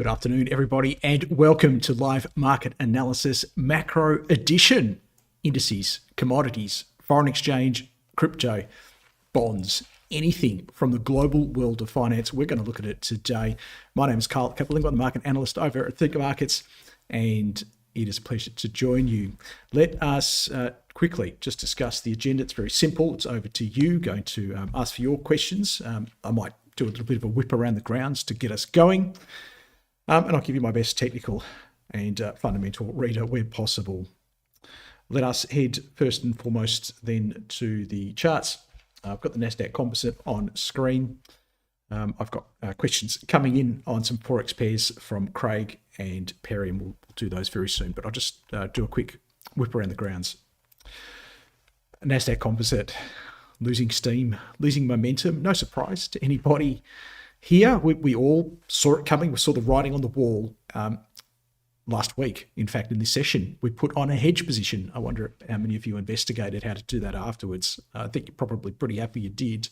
Good afternoon, everybody, and welcome to Live Market Analysis Macro Edition. Indices, commodities, foreign exchange, crypto, bonds, anything from the global world of finance. We're going to look at it today. My name is Carl Kaplan, I'm the market analyst over at ThinkMarkets, and it is a pleasure to join you. Let us quickly just discuss the agenda. It's very simple. It's over to you. Going to ask for your questions. I might do a little bit of a whip around the grounds to get us going. And I'll give you my best technical and fundamental reader where possible. Let us head first and foremost then to the charts. I've got the NASDAQ Composite on screen. I've got questions coming in on some Forex pairs from Craig and Perry, and we'll do those very soon. But I'll just do a quick whip around the grounds. NASDAQ Composite losing steam, losing momentum. No surprise to anybody here. We all saw it coming. We saw the writing on the wall last week. In fact, in this session, we put on a hedge position. I wonder how many of you investigated how to do that afterwards. I think you're probably pretty happy you did.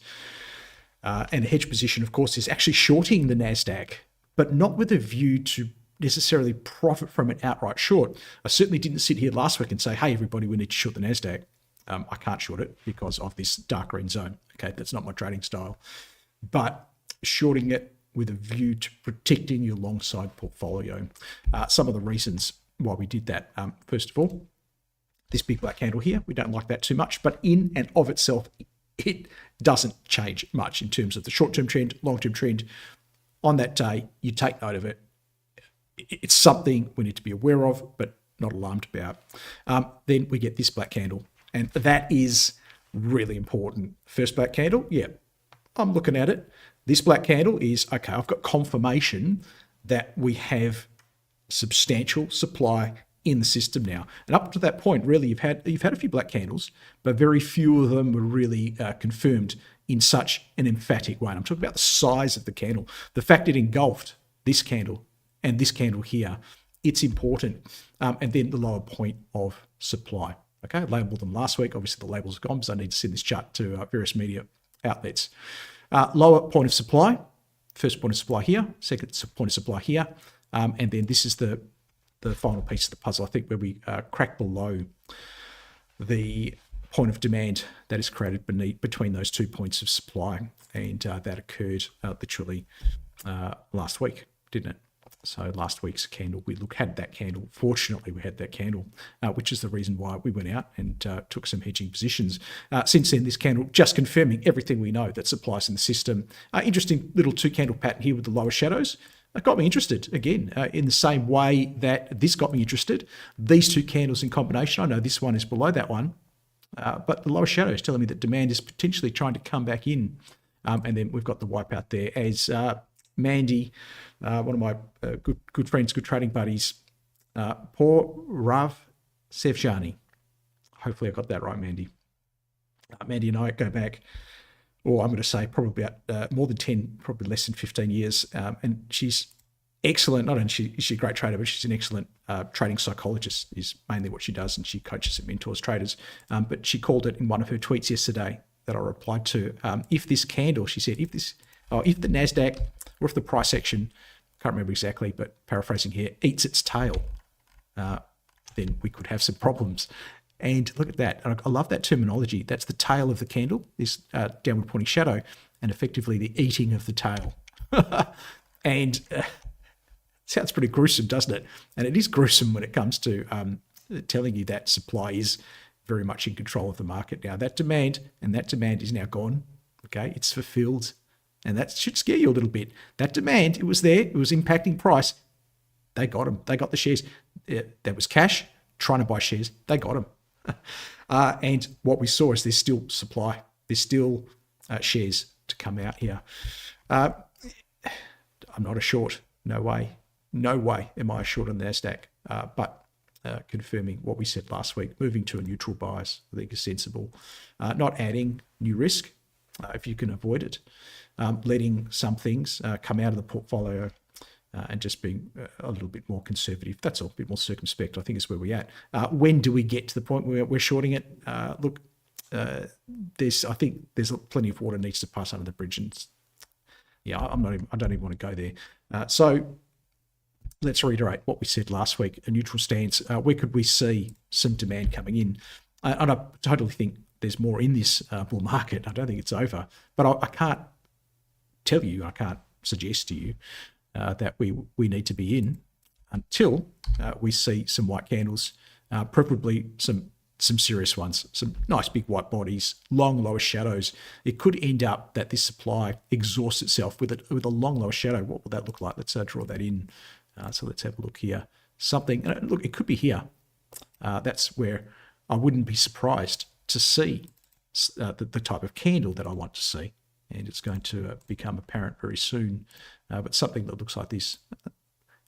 And a hedge position, of course, is actually shorting the NASDAQ, but not with a view to necessarily profit from an outright short. I certainly didn't sit here last week and say, hey, everybody, we need to short the NASDAQ. I can't short it because of this dark green zone. Okay, that's not my trading style. But shorting it with a view to protecting your long side portfolio. Some of the reasons why we did that. First of all, this big black candle here, we don't like that too much, but in and of itself, it doesn't change much in terms of the short-term trend, long-term trend. On that day, you take note of it. It's something we need to be aware of, but not alarmed about. Then we get this black candle, and that is really important. First black candle, yeah, I'm looking at it. This black candle is, okay, I've got confirmation that we have substantial supply in the system now. And up to that point, really, you've had a few black candles, but very few of them were really confirmed in such an emphatic way. And I'm talking about the size of the candle. The fact it engulfed this candle and this candle here, it's important. And then the lower point of supply. Okay, I labeled them last week. Obviously, the labels are gone because I need to send this chart to various media outlets. Lower point of supply, first point of supply here, second point of supply here, and then this is the final piece of the puzzle, I think, where we crack below the point of demand that is created between those 2 points of supply, and that occurred literally last week, didn't it? So last week's candle, we had that candle. Fortunately, we had that candle, which is the reason why we went out and took some hedging positions. Since then, this candle just confirming everything we know that supplies in the system. Interesting little two candle pattern here with the lower shadows. That got me interested again, in the same way that this got me interested. These two candles in combination, I know this one is below that one, but the lower shadow is telling me that demand is potentially trying to come back in. And then we've got the wipeout there as Mandy, one of my good friends, good trading buddies, poor Rav Sevjani. Hopefully I got that right, Mandy. Mandy and I go back, or I'm going to say probably about more than 10, probably less than 15 years. And she's excellent. Not only is she a great trader, but she's an excellent trading psychologist is mainly what she does. And she coaches and mentors traders. But she called it in one of her tweets yesterday that I replied to. If this candle, she said, if the NASDAQ, or if the price action, can't remember exactly, but paraphrasing here, eats its tail, then we could have some problems. And look at that. I love that terminology. That's the tail of the candle, this downward pointing shadow, and effectively the eating of the tail. And sounds pretty gruesome, doesn't it? And it is gruesome when it comes to telling you that supply is very much in control of the market now. That demand is now gone. Okay, it's fulfilled. And that should scare you a little bit. That demand, it was there. It was impacting price. They got them. They got the shares. There was cash trying to buy shares. They got them. And what we saw is there's still supply. There's still shares to come out here. I'm not a short. No way. No way am I a short on the NASDAQ. But confirming what we said last week, moving to a neutral bias, I think is sensible. Not adding new risk if you can avoid it. Letting some things come out of the portfolio and just being a little bit more conservative. That's all, a bit more circumspect, I think is where we're at. When do we get to the point where we're shorting it? Look, I think there's plenty of water needs to pass under the bridge, and yeah, I don't even want to go there. So let's reiterate what we said last week, a neutral stance. Where could we see some demand coming in? And I totally think there's more in this bull market. I don't think it's over, but I can't tell you, I can't suggest to you that we need to be in until we see some white candles, preferably some serious ones, some nice big white bodies, long lower shadows. It could end up that this supply exhausts itself with a long lower shadow. What will that look like? Let's draw that in. So let's have a look here. Something, look, it could be here. That's where I wouldn't be surprised to see the type of candle that I want to see. And it's going to become apparent very soon. But something that looks like this.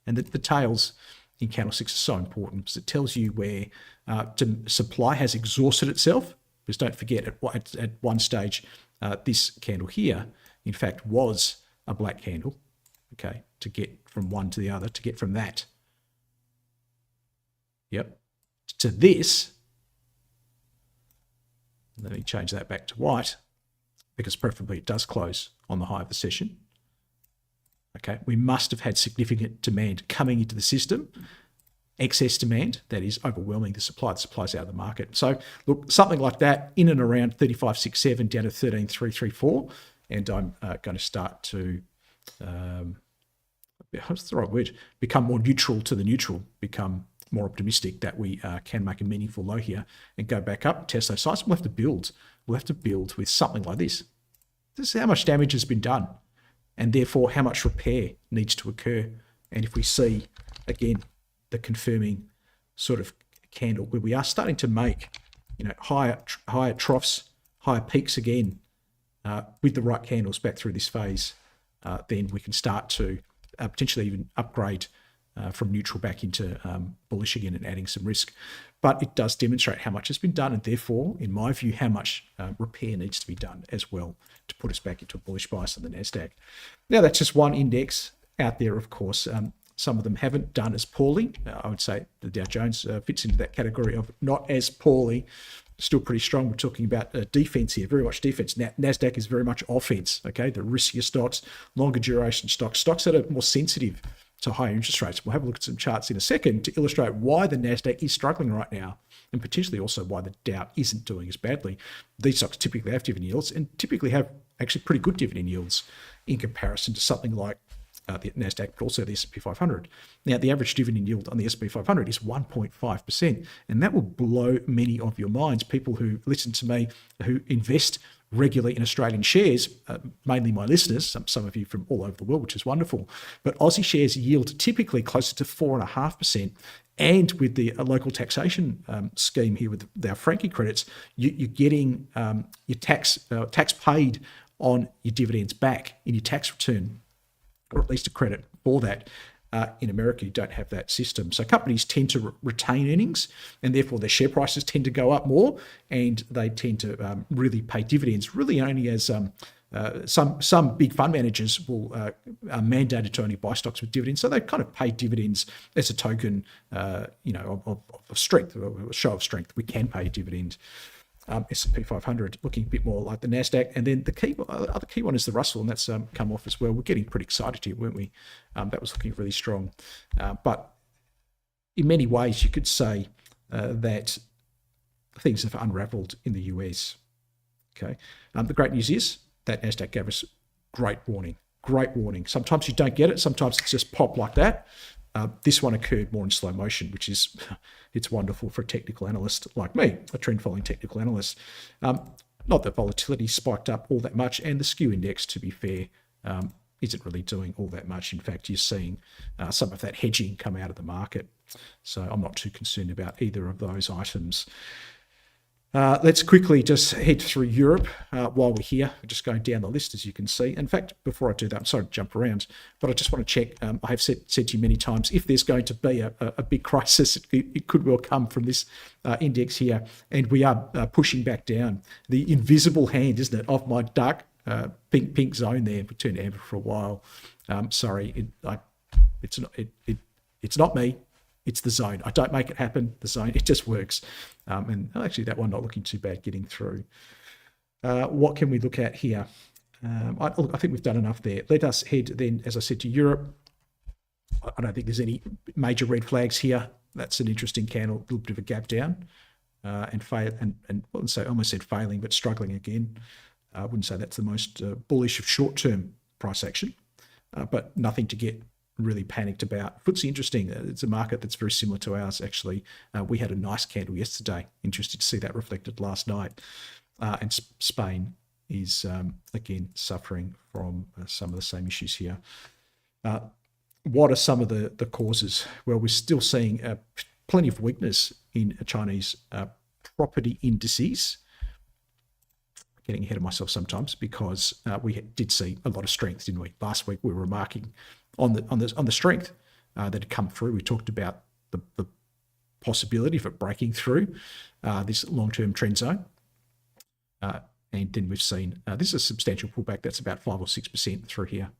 And the tails in candlesticks are so important because it tells you where supply has exhausted itself. Because don't forget, at one stage, this candle here, in fact, was a black candle. Okay, to get from one to the other, to get from that, yep, to this. Let me change that back to white, because preferably it does close on the high of the session. Okay, we must have had significant demand coming into the system, excess demand that is overwhelming the supply. The supply's out of the market. So look, something like that in and around 35.67 down to 13.334, and I'm going to start to what's the right word? Become more neutral to the neutral, become more optimistic that we can make a meaningful low here and go back up, test those sides. We'll have to build. We'll have to build with something like this. This is how much damage has been done, and therefore how much repair needs to occur. And if we see, again, the confirming sort of candle where we are starting to make, higher troughs, higher peaks again, with the right candles back through this phase, then we can start to potentially even upgrade from neutral back into bullish again and adding some risk. But it does demonstrate how much has been done, and therefore, in my view, how much repair needs to be done as well to put us back into a bullish bias on the NASDAQ. Now, that's just one index out there, of course. Some of them haven't done as poorly. I would say the Dow Jones fits into that category of not as poorly, still pretty strong. We're talking about defense here, very much defense. NASDAQ is very much offense, okay? The riskier stocks, longer duration stocks that are more sensitive to higher interest rates. We'll have a look at some charts in a second to illustrate why the NASDAQ is struggling right now, and potentially also why the Dow isn't doing as badly. These stocks typically have dividend yields and typically have actually pretty good dividend yields in comparison to something like the NASDAQ, but also the S&P 500. Now, the average dividend yield on the S&P 500 is 1.5%, and that will blow many of your minds. People who listen to me, who invest regularly in Australian shares, mainly my listeners, some of you from all over the world, which is wonderful. But Aussie shares yield typically closer to 4.5%. And with the local taxation scheme here with our franking credits, you're getting your tax paid on your dividends back in your tax return, or at least a credit for that. In America, you don't have that system. So companies tend to retain earnings, and therefore their share prices tend to go up more, and they tend to really pay dividends, really only as some big fund managers will are mandated to only buy stocks with dividends. So they kind of pay dividends as a token, of strength, or a show of strength. We can pay dividends. S&P 500 looking a bit more like the NASDAQ. And then the other key one is the Russell, and that's come off as well. We're getting pretty excited here, weren't we? That was looking really strong. But in many ways, you could say that things have unraveled in the US. Okay. The great news is that NASDAQ gave us great warning. Sometimes you don't get it. Sometimes it's just pop like that. This one occurred more in slow motion, which is, it's wonderful for a technical analyst like me, a trend following technical analyst. Not that volatility spiked up all that much, and the SKEW index, to be fair, isn't really doing all that much. In fact, you're seeing some of that hedging come out of the market. So I'm not too concerned about either of those items. Let's quickly just head through Europe while we're here. We're just going down the list, as you can see. In fact, before I do that, I'm sorry to jump around, but I just want to check. I have said to you many times, if there's going to be a big crisis, it could well come from this index here. And we are pushing back down. The invisible hand, isn't it, of my dark pink zone there. We turned amber for a while. Sorry, it's not me. It's the zone. I don't make it happen. The zone, it just works. And actually, that one not looking too bad getting through. What can we look at here? I think we've done enough there. Let us head then, as I said, to Europe. I don't think there's any major red flags here. That's an interesting candle, a little bit of a gap down, and I wouldn't say, almost said failing, but struggling again. I wouldn't say that's the most bullish of short-term price action, but nothing to get really panicked about. FTSE interesting. It's a market that's very similar to ours, actually. We had a nice candle yesterday. Interested to see that reflected last night. And Spain is, again, suffering from some of the same issues here. What are some of the causes? Well, we're still seeing plenty of weakness in Chinese property indices. Getting ahead of myself sometimes, because we did see a lot of strength, didn't we? Last week we were remarking on the strength that had come through. We talked about the possibility of it breaking through this long-term trend zone. And then we've seen, this is a substantial pullback. That's about 5 or 6% through here.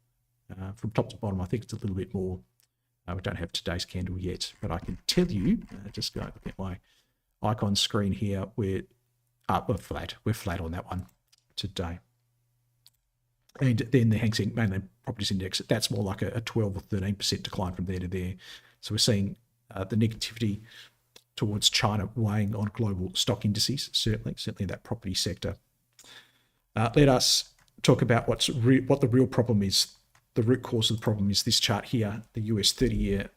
From top to bottom, I think it's a little bit more. We don't have today's candle yet, but I can tell you, just go look at my icon screen here, we're flat. We're flat on that one today. And then the Hang Seng Mainland Properties Index, that's more like a 12 or 13% decline from there to there. So we're seeing the negativity towards China weighing on global stock indices, certainly in that property sector. Let us talk about what the real problem is. The root cause of the problem is this chart here, the US 30-year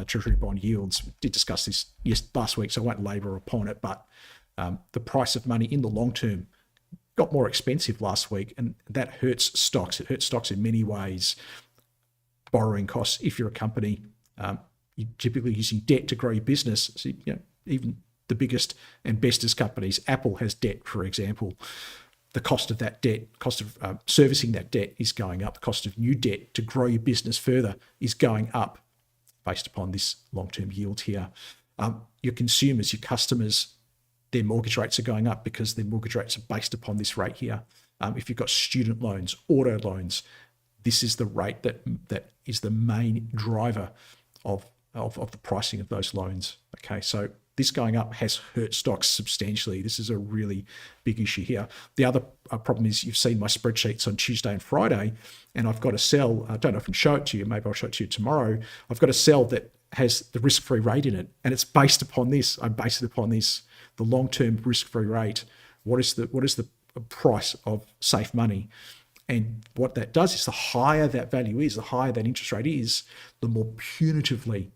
Treasury Bond yields. We did discuss this last week, so I won't labour upon it, but the price of money in the long term got more expensive last week, and that hurts stocks. It hurts stocks in many ways. Borrowing costs, if you're a company, you're typically using debt to grow your business. So, even the biggest and bestest companies, Apple has debt, for example. The cost of that debt, cost of servicing that debt is going up. The cost of new debt to grow your business further is going up based upon this long-term yield here. Your consumers, your customers, their mortgage rates are going up because their mortgage rates are based upon this rate here. If you've got student loans, auto loans, this is the rate that is the main driver of the pricing of those loans. Okay, so this going up has hurt stocks substantially. This is a really big issue here. The other problem is, you've seen my spreadsheets on Tuesday and Friday, and I've got a cell. I don't often show it to you. Maybe I'll show it to you tomorrow. I've got a cell that has the risk-free rate in it, and it's based upon this. I base it upon this, the long-term risk-free rate. What is the price of safe money? And what that does is, the higher that value is, the higher that interest rate is, the more punitively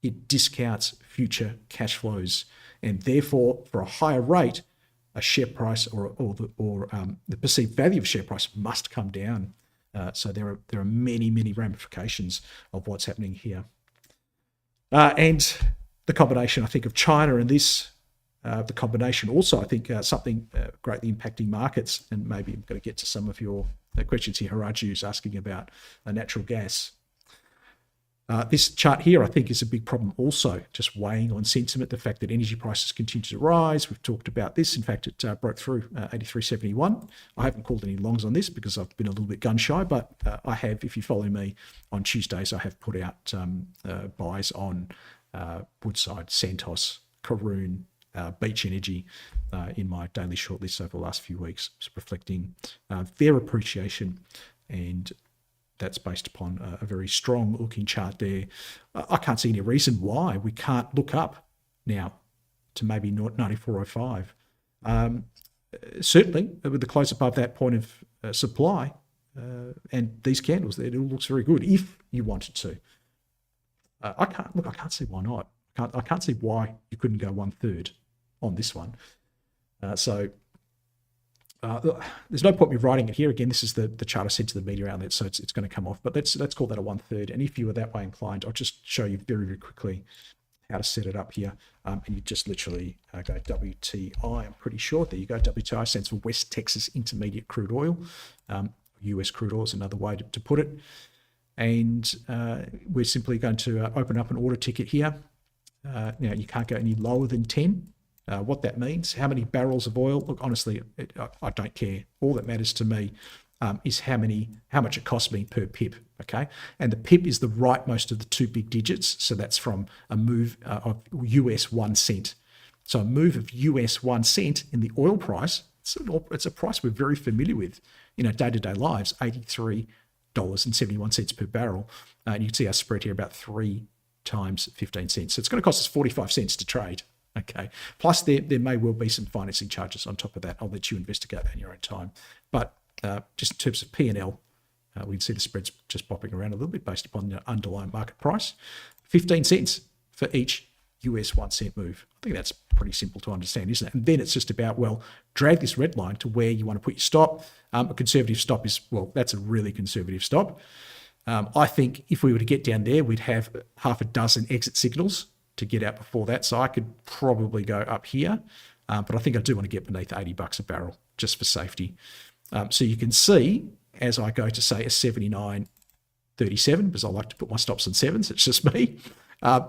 it discounts future cash flows, and therefore, for a higher rate, a share price or the perceived value of share price must come down. So there are many ramifications of what's happening here, and the combination, I think, of China and this. The combination also, I think, something greatly impacting markets, and maybe I'm going to get to some of your questions here. Haraju's asking about natural gas. This chart here, I think, is a big problem also, just weighing on sentiment, the fact that energy prices continue to rise. We've talked about this. In fact, it broke through 83.71. I haven't called any longs on this because I've been a little bit gun shy, but I have, if you follow me on Tuesdays, I have put out buys on Woodside, Santos, Karoon, Beach Energy in my daily shortlist over the last few weeks, reflecting their appreciation, and that's based upon a very strong looking chart there. I can't see any reason why we can't look up now to maybe 94.05. Certainly with the close above that point of supply and these candles there, it all looks very good if you wanted to. I can't see why not. I can't see why you couldn't go 1/3 on this one. There's no point me writing it here. Again, this is the chart I sent to the media outlet, so it's going to come off. But let's call that a 1/3. And if you were that way inclined, I'll just show you very quickly how to set it up here. And you just literally go WTI. I'm pretty sure. There you go. WTI stands for West Texas Intermediate Crude Oil. US crude oil is another way to put it. And we're simply going to open up an order ticket here. Now, you can't go any lower than 10. What that means, how many barrels of oil? Look, honestly, I don't care. All that matters to me is how much it costs me per pip, okay? And the pip is the rightmost of the two big digits, so that's from a move of US 1 cent. So a move of US 1 cent in the oil price, it's a price we're very familiar with in our day-to-day lives, $83 $8.71 per barrel. And you can see our spread here about 3 times 15 cents. So it's going to cost us 45 cents to trade. Okay. Plus there may well be some financing charges on top of that. I'll let you investigate that in your own time. But just in terms of P&L, we can see the spreads just popping around a little bit based upon the underlying market price. 15 cents for each US 1 cent move. I think that's pretty simple to understand, isn't it? And then it's just about, well, drag this red line to where you want to put your stop. A conservative stop is, well, that's a really conservative stop. I think if we were to get down there, we'd have half a dozen exit signals to get out before that. So I could probably go up here, but I think I do want to get beneath $80 a barrel just for safety. So you can see as I go to say a 79.37, because I like to put my stops on sevens, it's just me,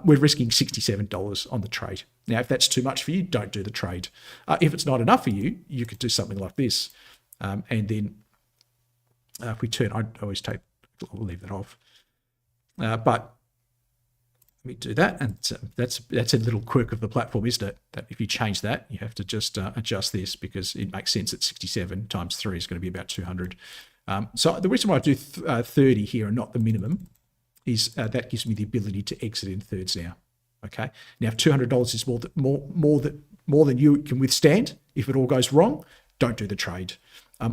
we're risking $67 on the trade. Now, if that's too much for you, don't do the trade. If it's not enough for you, you could do something like this. And then if we turn, I always take, I'll leave that off. But let me do that. And that's a little quirk of the platform, isn't it? That if you change that, you have to just adjust this, because it makes sense that 67 times 3 is going to be about 200. So the reason why I do 30 here and not the minimum is that gives me the ability to exit in thirds now. Okay. Now, if $200 is more than you can withstand, if it all goes wrong, don't do the trade,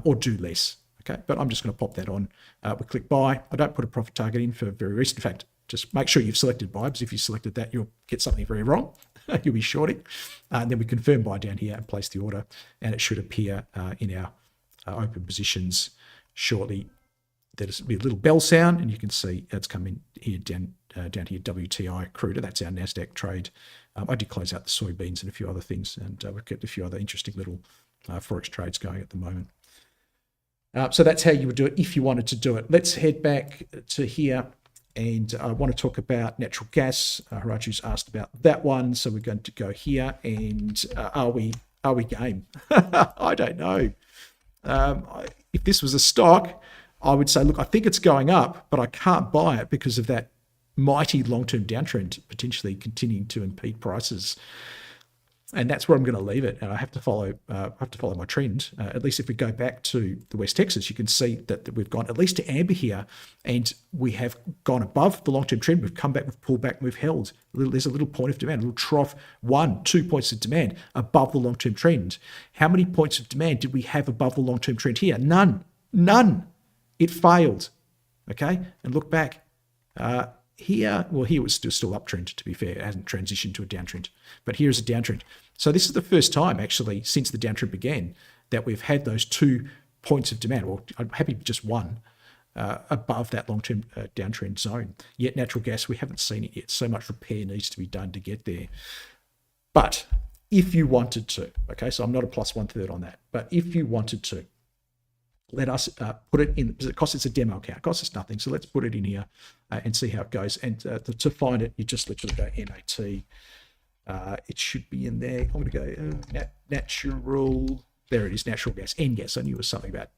or do less. Okay. But I'm just going to pop that on. We click buy. I don't put a profit target in for very recent. In fact, just make sure you've selected buy, because if you selected that, you'll get something very wrong. You'll be shorting. And then we confirm buy down here and place the order, and it should appear in our open positions shortly. There's be a little bell sound, and you can see it's coming here down here, WTI crude. That's our NASDAQ trade. I did close out the soybeans and a few other things, and we've got a few other interesting little Forex trades going at the moment. So that's how you would do it if you wanted to do it. Let's head back to here, and I want to talk about natural gas. Raju's asked about that one, so we're going to go here, and are we game? I don't know. If this was a stock, I would say, look, I think it's going up, but I can't buy it because of that mighty long-term downtrend potentially continuing to impede prices. And that's where I'm going to leave it. And I have to follow my trend. At least if we go back to the West Texas, you can see that we've gone at least to amber here, and we have gone above the long-term trend. We've come back, we've pulled back, we've held. There's a little point of demand, a little trough, 1-2 points of demand above the long-term trend. How many points of demand did we have above the long-term trend here? None. It failed. Okay, and look back. Here it was still uptrend, to be fair. It hasn't transitioned to a downtrend, but here's a downtrend. So this is the first time actually since the downtrend began that we've had those 2 points of demand. Well, I'm happy with just one above that long-term downtrend zone. Yet natural gas, we haven't seen it yet. So much repair needs to be done to get there. But if you wanted to, okay, so I'm not a plus 1/3 on that, but if you wanted to, let us put it in, because it costs us a demo account. It costs us nothing. So let's put it in here and see how it goes. And to find it, you just literally go NAT. It should be in there. I'm going to go natural. There it is, natural gas, NGAS. I knew it was something about,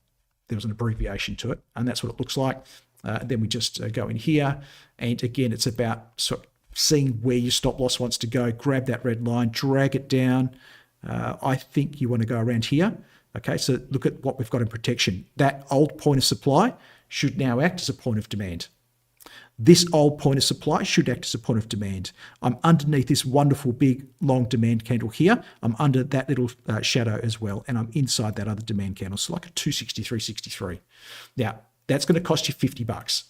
there was an abbreviation to it, and that's what it looks like. Then we just go in here. And again, it's about sort of seeing where your stop loss wants to go. Grab that red line, drag it down. I think you want to go around here. Okay, so look at what we've got in protection. That old point of supply should now act as a point of demand. This old point of supply should act as a point of demand. I'm underneath this wonderful big long demand candle here. I'm under that little shadow as well, and I'm inside that other demand candle. So like a 263.63. Now, that's going to cost you $50.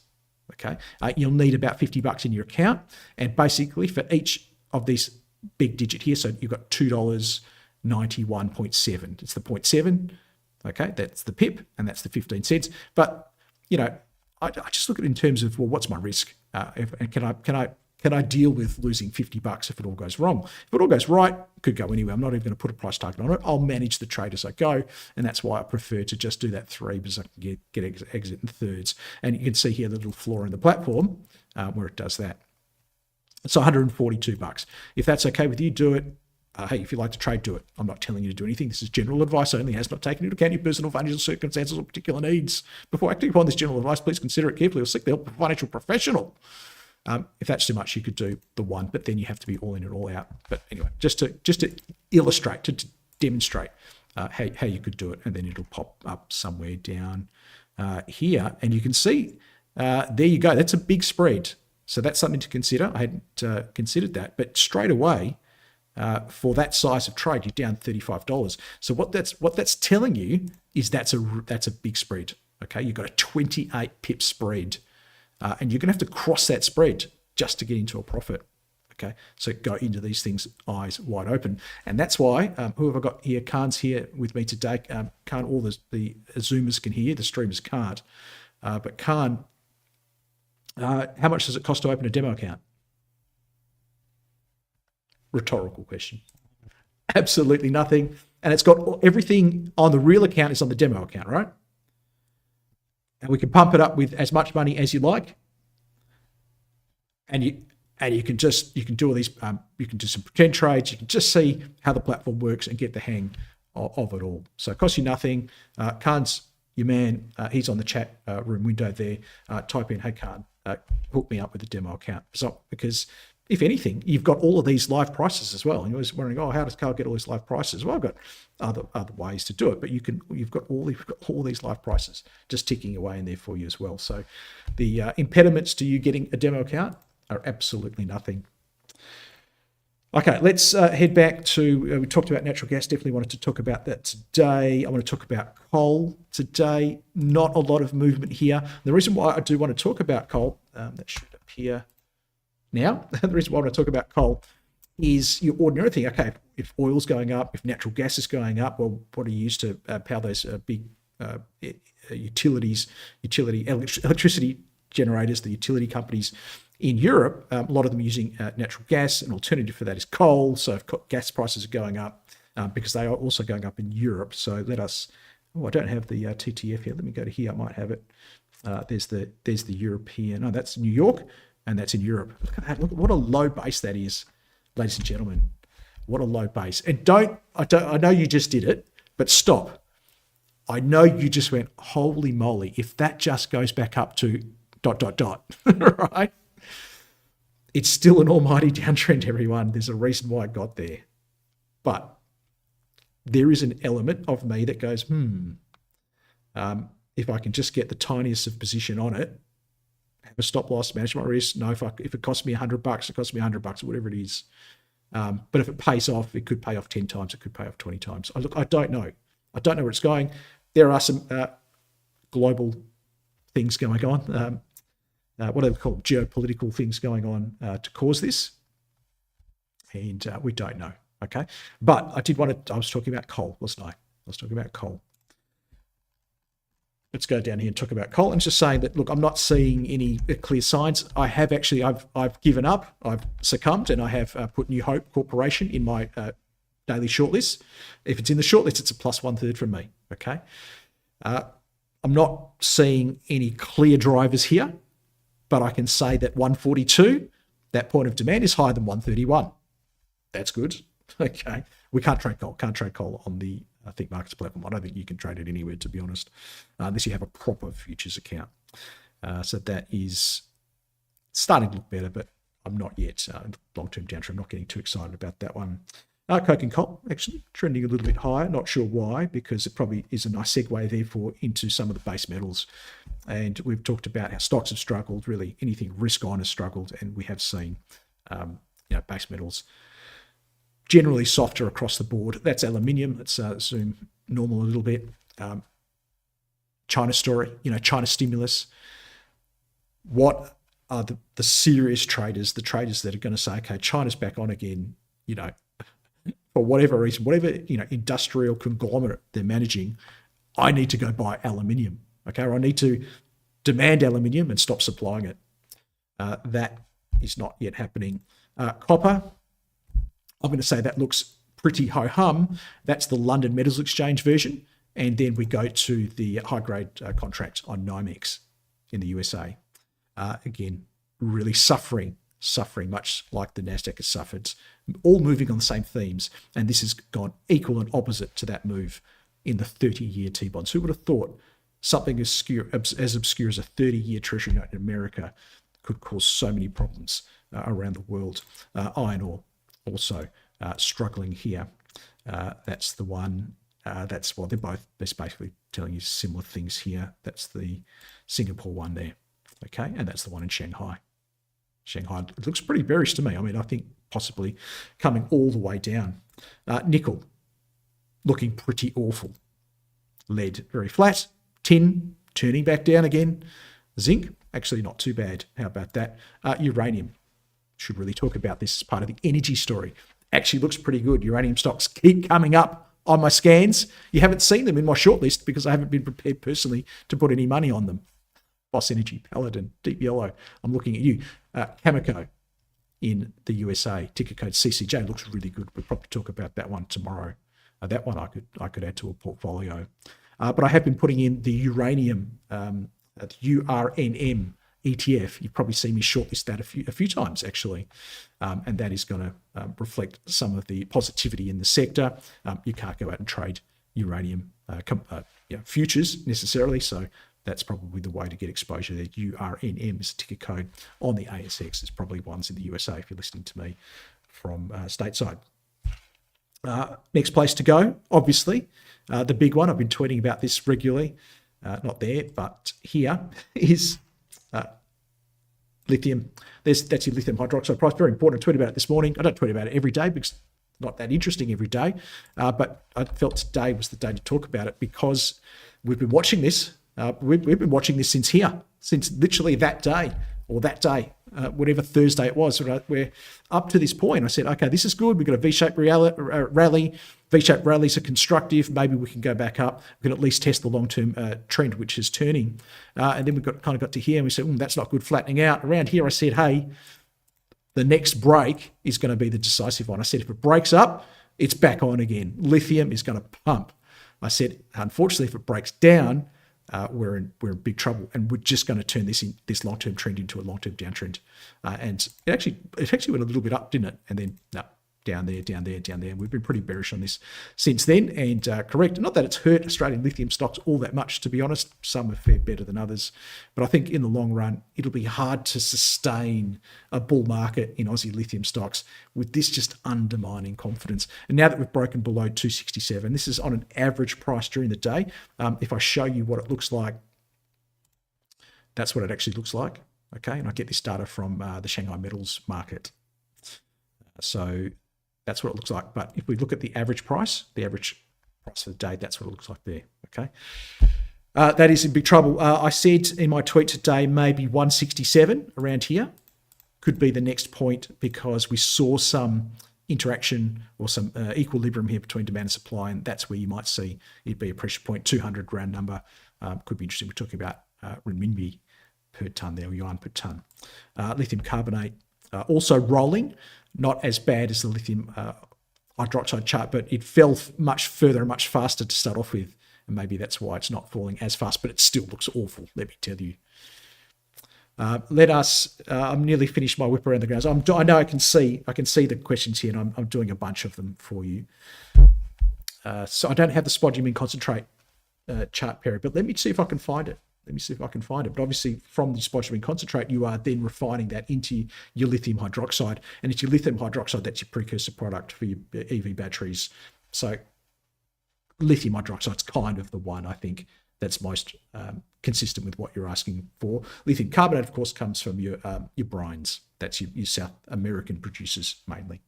Okay, you'll need about $50 in your account, and basically for each of these big digit here, so you've got $2.91.7. It's the 0.7. Okay, that's the pip, and that's the 15 cents. But you know, I just look at it in terms of, well, what's my risk? And can I deal with losing $50 if it all goes wrong? If it all goes right, it could go anywhere. I'm not even going to put a price target on it. I'll manage the trade as I go, and that's why I prefer to just do that 3, because I can get exit in thirds. And you can see here the little floor in the platform where it does that. It's $142. If that's okay with you, do it. Hey, if you like to trade, do it. I'm not telling you to do anything. This is general advice only. It has not taken into account your personal financial circumstances or particular needs. Before acting upon this general advice, please consider it carefully or seek the help of a financial professional. If that's too much, you could do the 1, but then you have to be all in and all out. But anyway, just to illustrate, to demonstrate how you could do it, and then it'll pop up somewhere down here, and you can see There you go. That's a big spread. So that's something to consider. I hadn't considered that. But straight away, for that size of trade, you're down $35. So what that's telling you is that's a big spread. Okay, you've got a 28 pip spread, and you're going to have to cross that spread just to get into a profit. Okay, so go into these things eyes wide open, and that's why who have I got here? Khan's here with me today. Khan, all the Zoomers can hear, the streamers can't. But Khan, how much does it cost to open a demo account? Rhetorical question. Absolutely nothing, and it's got everything on the real account is on the demo account, right? And we can pump it up with as much money as you like, and you can do all these. You can do some pretend trades. You can just see how the platform works and get the hang of it all. So it costs you nothing. Khan's your man. He's on the chat room window there. Type in, "Hey Khan, hook me up with a demo account." So because if anything, you've got all of these live prices as well. And you're always wondering, oh, how does Carl get all these live prices? Well, I've got other ways to do it, but you've got all these live prices just ticking away in there for you as well. So the impediments to you getting a demo account are absolutely nothing. Okay, let's head back to, we talked about natural gas, definitely wanted to talk about that today. I want to talk about coal today. Not a lot of movement here. The reason why I do want to talk about coal, that should appear now. The reason why I want to talk about coal is your ordinary thing. Okay, if oil's going up, if natural gas is going up, well, what do you use to power those big electricity generators, the utility companies in Europe? A lot of them using natural gas. An alternative for that is coal. So if gas prices are going up, because they are also going up in Europe. So let us, I don't have the TTF here. Let me go to here. I might have it. There's the European. Oh, that's New York. And that's in Europe. Look at that. Look what a low base that is, ladies and gentlemen. What a low base. And I know you just did it, but stop. I know you just went, holy moly, if that just goes back up to ... right? It's still an almighty downtrend, everyone. There's a reason why it got there. But there is an element of me that goes, if I can just get the tiniest of position on it, have a stop loss, manage my risk. No, if it costs me $100, it costs me $100, whatever it is. But if it pays off, it could pay off 10 times, it could pay off 20 times. I don't know. I don't know where it's going. There are some global things going on. What do they call it? Geopolitical things going on to cause this. And we don't know. Okay. But I was talking about coal, wasn't I? I was talking about coal. Let's go down here and talk about coal. And just saying that, look, I'm not seeing any clear signs. I've given up, I've succumbed, and I have put New Hope Corporation in my daily shortlist. If it's in the shortlist, it's a plus 1/3 from me. Okay. I'm not seeing any clear drivers here, but I can say that 142, that point of demand is higher than 131. That's good. Okay. We can't trade coal. Can't trade coal on the ThinkMarkets platform. I don't think you can trade it anywhere, to be honest, unless you have a proper futures account. So that is starting to look better, but I'm not yet. Long-term downtrend, I'm not getting too excited about that one. Coke and coal, actually, trending a little bit higher. Not sure why, because it probably is a nice segue, therefore, into some of the base metals. And we've talked about how stocks have struggled, really anything risk-on has struggled, and we have seen base metals generally softer across the board. That's aluminium. Let's zoom normal a little bit. China story, China stimulus. What are the serious traders, the traders that are going to say, okay, China's back on again, for whatever reason, whatever, industrial conglomerate they're managing, I need to go buy aluminium, okay? Or I need to demand aluminium and stop supplying it. That is not yet happening. Copper, I'm going to say that looks pretty ho-hum. That's the London Metals Exchange version. And then we go to the high-grade contract on NYMEX in the USA. Again, really suffering much like the NASDAQ has suffered, all moving on the same themes. And this has gone equal and opposite to that move in the 30-year T-bonds. Who would have thought something as obscure as a 30-year Treasury note in America could cause so many problems around the world? Iron ore also struggling here. That's the one. They're basically telling you similar things here. That's the Singapore one there. Okay, and that's the one in Shanghai. Shanghai, it looks pretty bearish to me. I mean, I think possibly coming all the way down. Nickel, looking pretty awful. Lead, very flat. Tin, turning back down again. Zinc, actually not too bad. How about that? Uranium, should really talk about this as part of the energy story. Actually looks pretty good. Uranium stocks keep coming up on my scans. You haven't seen them in my shortlist because I haven't been prepared personally to put any money on them. Boss Energy, Paladin, Deep Yellow. I'm looking at you. Cameco in the USA, ticker code CCJ, looks really good. We'll probably talk about that one tomorrow. That one I could add to a portfolio. But I have been putting in the uranium, URNM ETF. You've probably seen me shortlist that a few times actually, and that is going to reflect some of the positivity in the sector. You can't go out and trade uranium futures necessarily, so that's probably the way to get exposure there. URNM is a ticker code on the ASX. There's probably ones in the USA if you're listening to me from stateside. Next place to go, obviously, the big one. I've been tweeting about this regularly. Not there, but here is lithium. That's your lithium hydroxide price. Very important. I tweeted about it this morning. I don't tweet about it every day because it's not that interesting every day. But I felt today was the day to talk about it because we've been watching this. We've been watching this since literally that day, whatever Thursday it was. We're up to this point. I said, okay, this is good. We've got a V-shaped rally. V-shaped rallies are constructive. Maybe we can go back up. We can at least test the long-term trend, which is turning. And then we got to here and we said, that's not good, flattening out. Around here, I said, hey, the next break is going to be the decisive one. I said, if it breaks up, it's back on again. Lithium is going to pump. I said, unfortunately, if it breaks down, we're in big trouble, and we're just going to turn this long-term trend into a long-term downtrend. And it actually went a little bit up, didn't it? And then down there. We've been pretty bearish on this since then, and correct. Not that it's hurt Australian lithium stocks all that much, to be honest. Some have fared better than others, but I think in the long run, it'll be hard to sustain a bull market in Aussie lithium stocks with this just undermining confidence. And now that we've broken below 267, this is on an average price during the day. If I show you what it looks like, that's what it actually looks like. Okay, and I get this data from the Shanghai metals market. So that's what it looks like. But if we look at the average price for the day, that's what it looks like there. Okay. That is in big trouble. I said in my tweet today, maybe 167 around here could be the next point because we saw some interaction or some equilibrium here between demand and supply, and that's where you might see it be a pressure point. 200 round number could be interesting. We're talking about renminbi per ton there, or yuan per ton. Lithium carbonate also rolling. Not as bad as the lithium hydroxide chart, but it fell much further and much faster to start off with. And maybe that's why it's not falling as fast, but it still looks awful, let me tell you. I'm nearly finished my whip around the grounds. I know I can see the questions here, and I'm doing a bunch of them for you. So I don't have the spodumene concentrate chart period, but let me see if I can find it. But obviously from the spodumene concentrate, you are then refining that into your lithium hydroxide. And it's your lithium hydroxide that's your precursor product for your EV batteries. So lithium hydroxide is kind of the one I think that's most consistent with what you're asking for. Lithium carbonate, of course, comes from your brines. That's your South American producers mainly.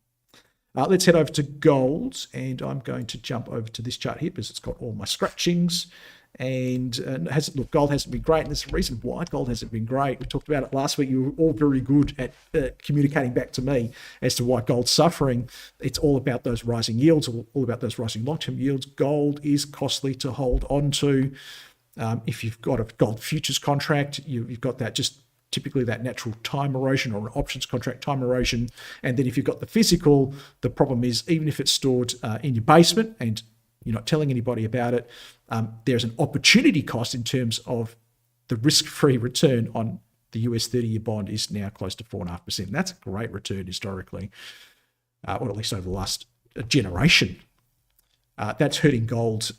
Let's head over to gold, and I'm going to jump over to this chart here because it's got all my scratchings. And gold hasn't been great, and there's a reason why gold hasn't been great. We talked about it last week. You were all very good at communicating back to me as to why gold's suffering. It's all about those rising yields, all about those rising long-term yields. Gold is costly to hold on to. If you've got a gold futures contract, you've got that just typically that natural time erosion, or an options contract time erosion. And then if you've got the physical, the problem is even if it's stored in your basement and you're not telling anybody about it, there's an opportunity cost in terms of the risk-free return on the US 30-year bond is now close to 4.5%. That's a great return historically, or at least over the last generation. That's hurting gold.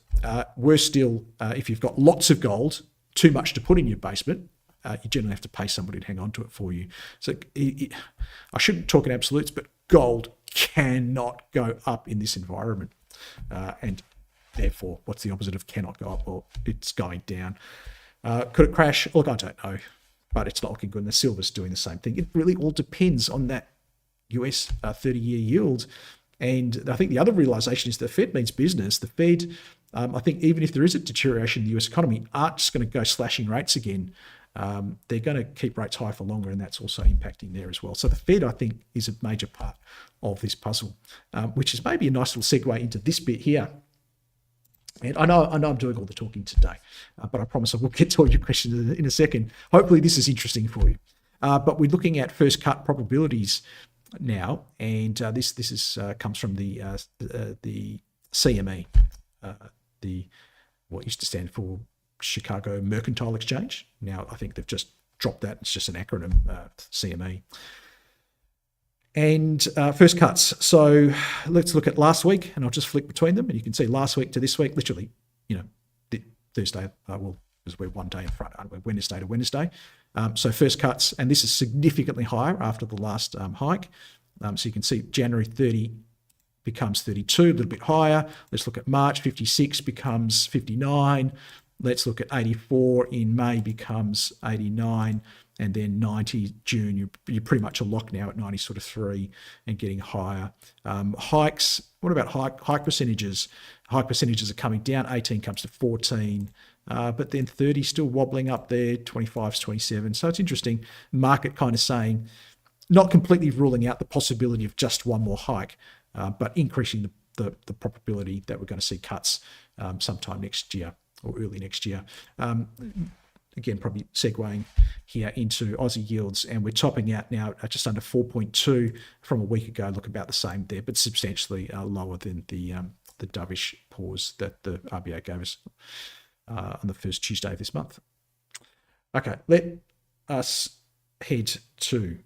Worse still, if you've got lots of gold, too much to put in your basement, you generally have to pay somebody to hang on to it for you. So I shouldn't talk in absolutes, but gold cannot go up in this environment. And therefore, what's the opposite of cannot go up? Well, it's going down. Could it crash? Look, I don't know. but it's not looking good. And the silver's doing the same thing. It really all depends on that US 30-year yield. And I think the other realization is the Fed means business. The Fed, I think even if there is a deterioration in the US economy, aren't just going to go slashing rates again. They're going to keep rates high for longer, and that's also impacting there as well. So the Fed, I think, is a major part of this puzzle, which is maybe a nice little segue into this bit here. And I know I'm doing all the talking today, but I promise I will get to all your questions in a second. Hopefully this is interesting for you. But we're looking at first cut probabilities now, and this is comes from the CME, the what used to stand for Chicago Mercantile Exchange. Now I think they've just dropped that. It's just an acronym, CME. And first cuts. So let's look at last week, and I'll just flick between them, and you can see last week to this week, literally, the Thursday, because we're one day in front, aren't we? Wednesday to Wednesday. So first cuts, and this is significantly higher after the last hike. So you can see January 30 becomes 32, a little bit higher. Let's look at March, 56 becomes 59. Let's look at 84 in May becomes 89, and then 90 June. You're pretty much a lock now at 90 sort of 3 and getting higher. Hikes, what about hike percentages? Hike percentages are coming down. 18 comes to 14, but then 30 still wobbling up there. 25 is 27. So it's interesting. Market kind of saying, not completely ruling out the possibility of just one more hike, but increasing the probability that we're going to see cuts sometime next year or early next year. Again, probably segueing here into Aussie yields, and we're topping out now at just under 4.2 from a week ago. Look about the same there, but substantially lower than the dovish pause that the RBA gave us on the first Tuesday of this month. Okay, let us head to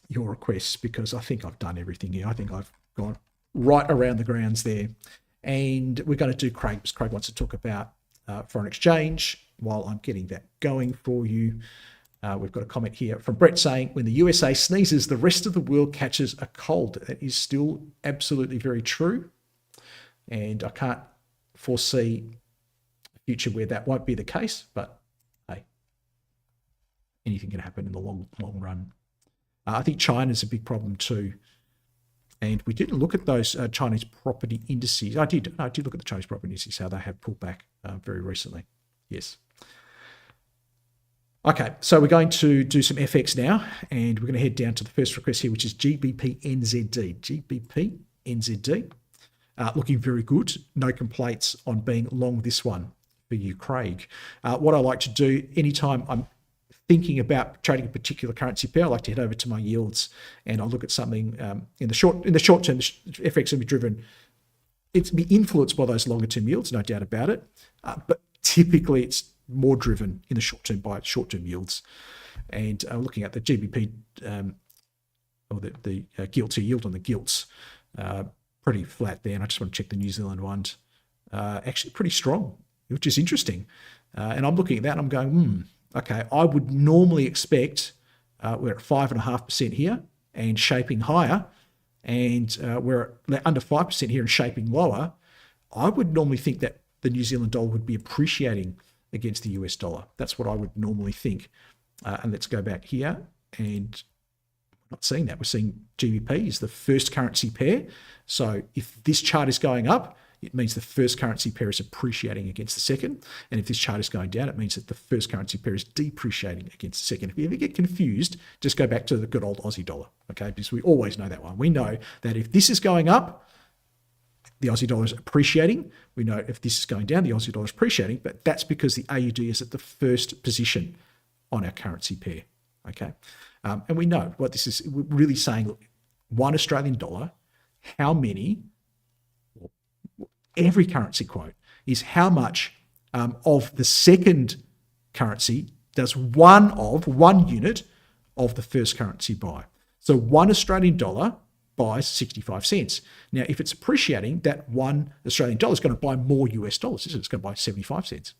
your requests, because I think I've done everything here. I think I've gone right around the grounds there. And we're going to do Craig, because Craig wants to talk about foreign exchange while I'm getting that going for you. We've got a comment here from Brett saying, when the USA sneezes, the rest of the world catches a cold. That is still absolutely very true. And I can't foresee a future where that won't be the case, but hey, anything can happen in the long run. I think China's a big problem too. And we didn't look at those Chinese property indices. I did look at the Chinese property indices, how they have pulled back very recently. Yes. Okay, so we're going to do some FX now, and we're going to head down to the first request here, which is GBPNZD. GBPNZD, looking very good. No complaints on being long this one for you, Craig. What I like to do anytime I'm thinking about trading a particular currency pair, I like to head over to my yields and I'll look at something in the short term. FX will be driven. It's be influenced by those longer term yields, no doubt about it. But typically, it's more driven in the short term by short term yields. And looking at the GBP or the gilts yield on the gilts, pretty flat there. And I just want to check the New Zealand ones. Actually, pretty strong, which is interesting. And I'm looking at that and I'm going, okay, I would normally expect we're at 5.5% here and shaping higher, and we're at under 5% here and shaping lower. I would normally think that the New Zealand dollar would be appreciating against the US dollar. That's what I would normally think. And let's go back here, and we're not seeing that. We're seeing GBP is the first currency pair. So if this chart is going up, it means the first currency pair is appreciating against the second. And if this chart is going down, it means that the first currency pair is depreciating against the second. If you ever get confused, just go back to the good old Aussie dollar, okay? Because we always know that one. We know that if this is going up, the Aussie dollar is appreciating. We know if this is going down, the Aussie dollar is appreciating, but that's because the AUD is at the first position on our currency pair, okay? And we know what this is. We're really saying, look, one Australian dollar, how many, every currency quote is how much of the second currency does one unit of the first currency buy. So one Australian dollar buys 65 cents. Now, if it's appreciating, that one Australian dollar is going to buy more US dollars. It's going to buy 75 cents.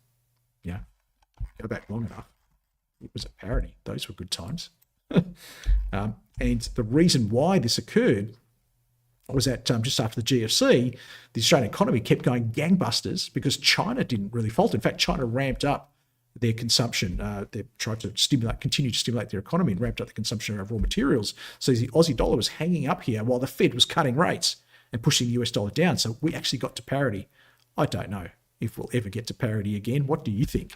Yeah, go back long enough. It was a parity. Those were good times. And the reason why this occurred was that just after the GFC, the Australian economy kept going gangbusters because China didn't really falter. In fact, China ramped up their consumption. They've tried to continue to stimulate their economy and ramped up the consumption of raw materials. So the Aussie dollar was hanging up here while the Fed was cutting rates and pushing the US dollar down. So we actually got to parity. I don't know if we'll ever get to parity again. What do you think?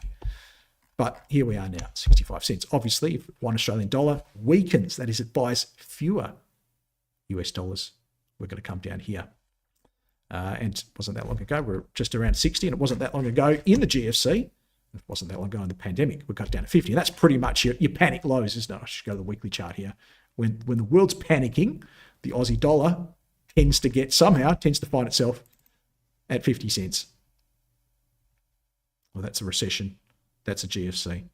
But here we are now, 65 cents. Obviously, if one Australian dollar weakens, that is, it buys fewer US dollars, we're going to come down here. And it wasn't that long ago. We're just around 60, and it wasn't that long ago in the GFC. It wasn't that long ago in the pandemic. We got down to 50. And that's pretty much your panic lows, isn't it? I should go to the weekly chart here. When the world's panicking, the Aussie dollar tends to find itself at 50 cents. Well, that's a recession. That's a GFC.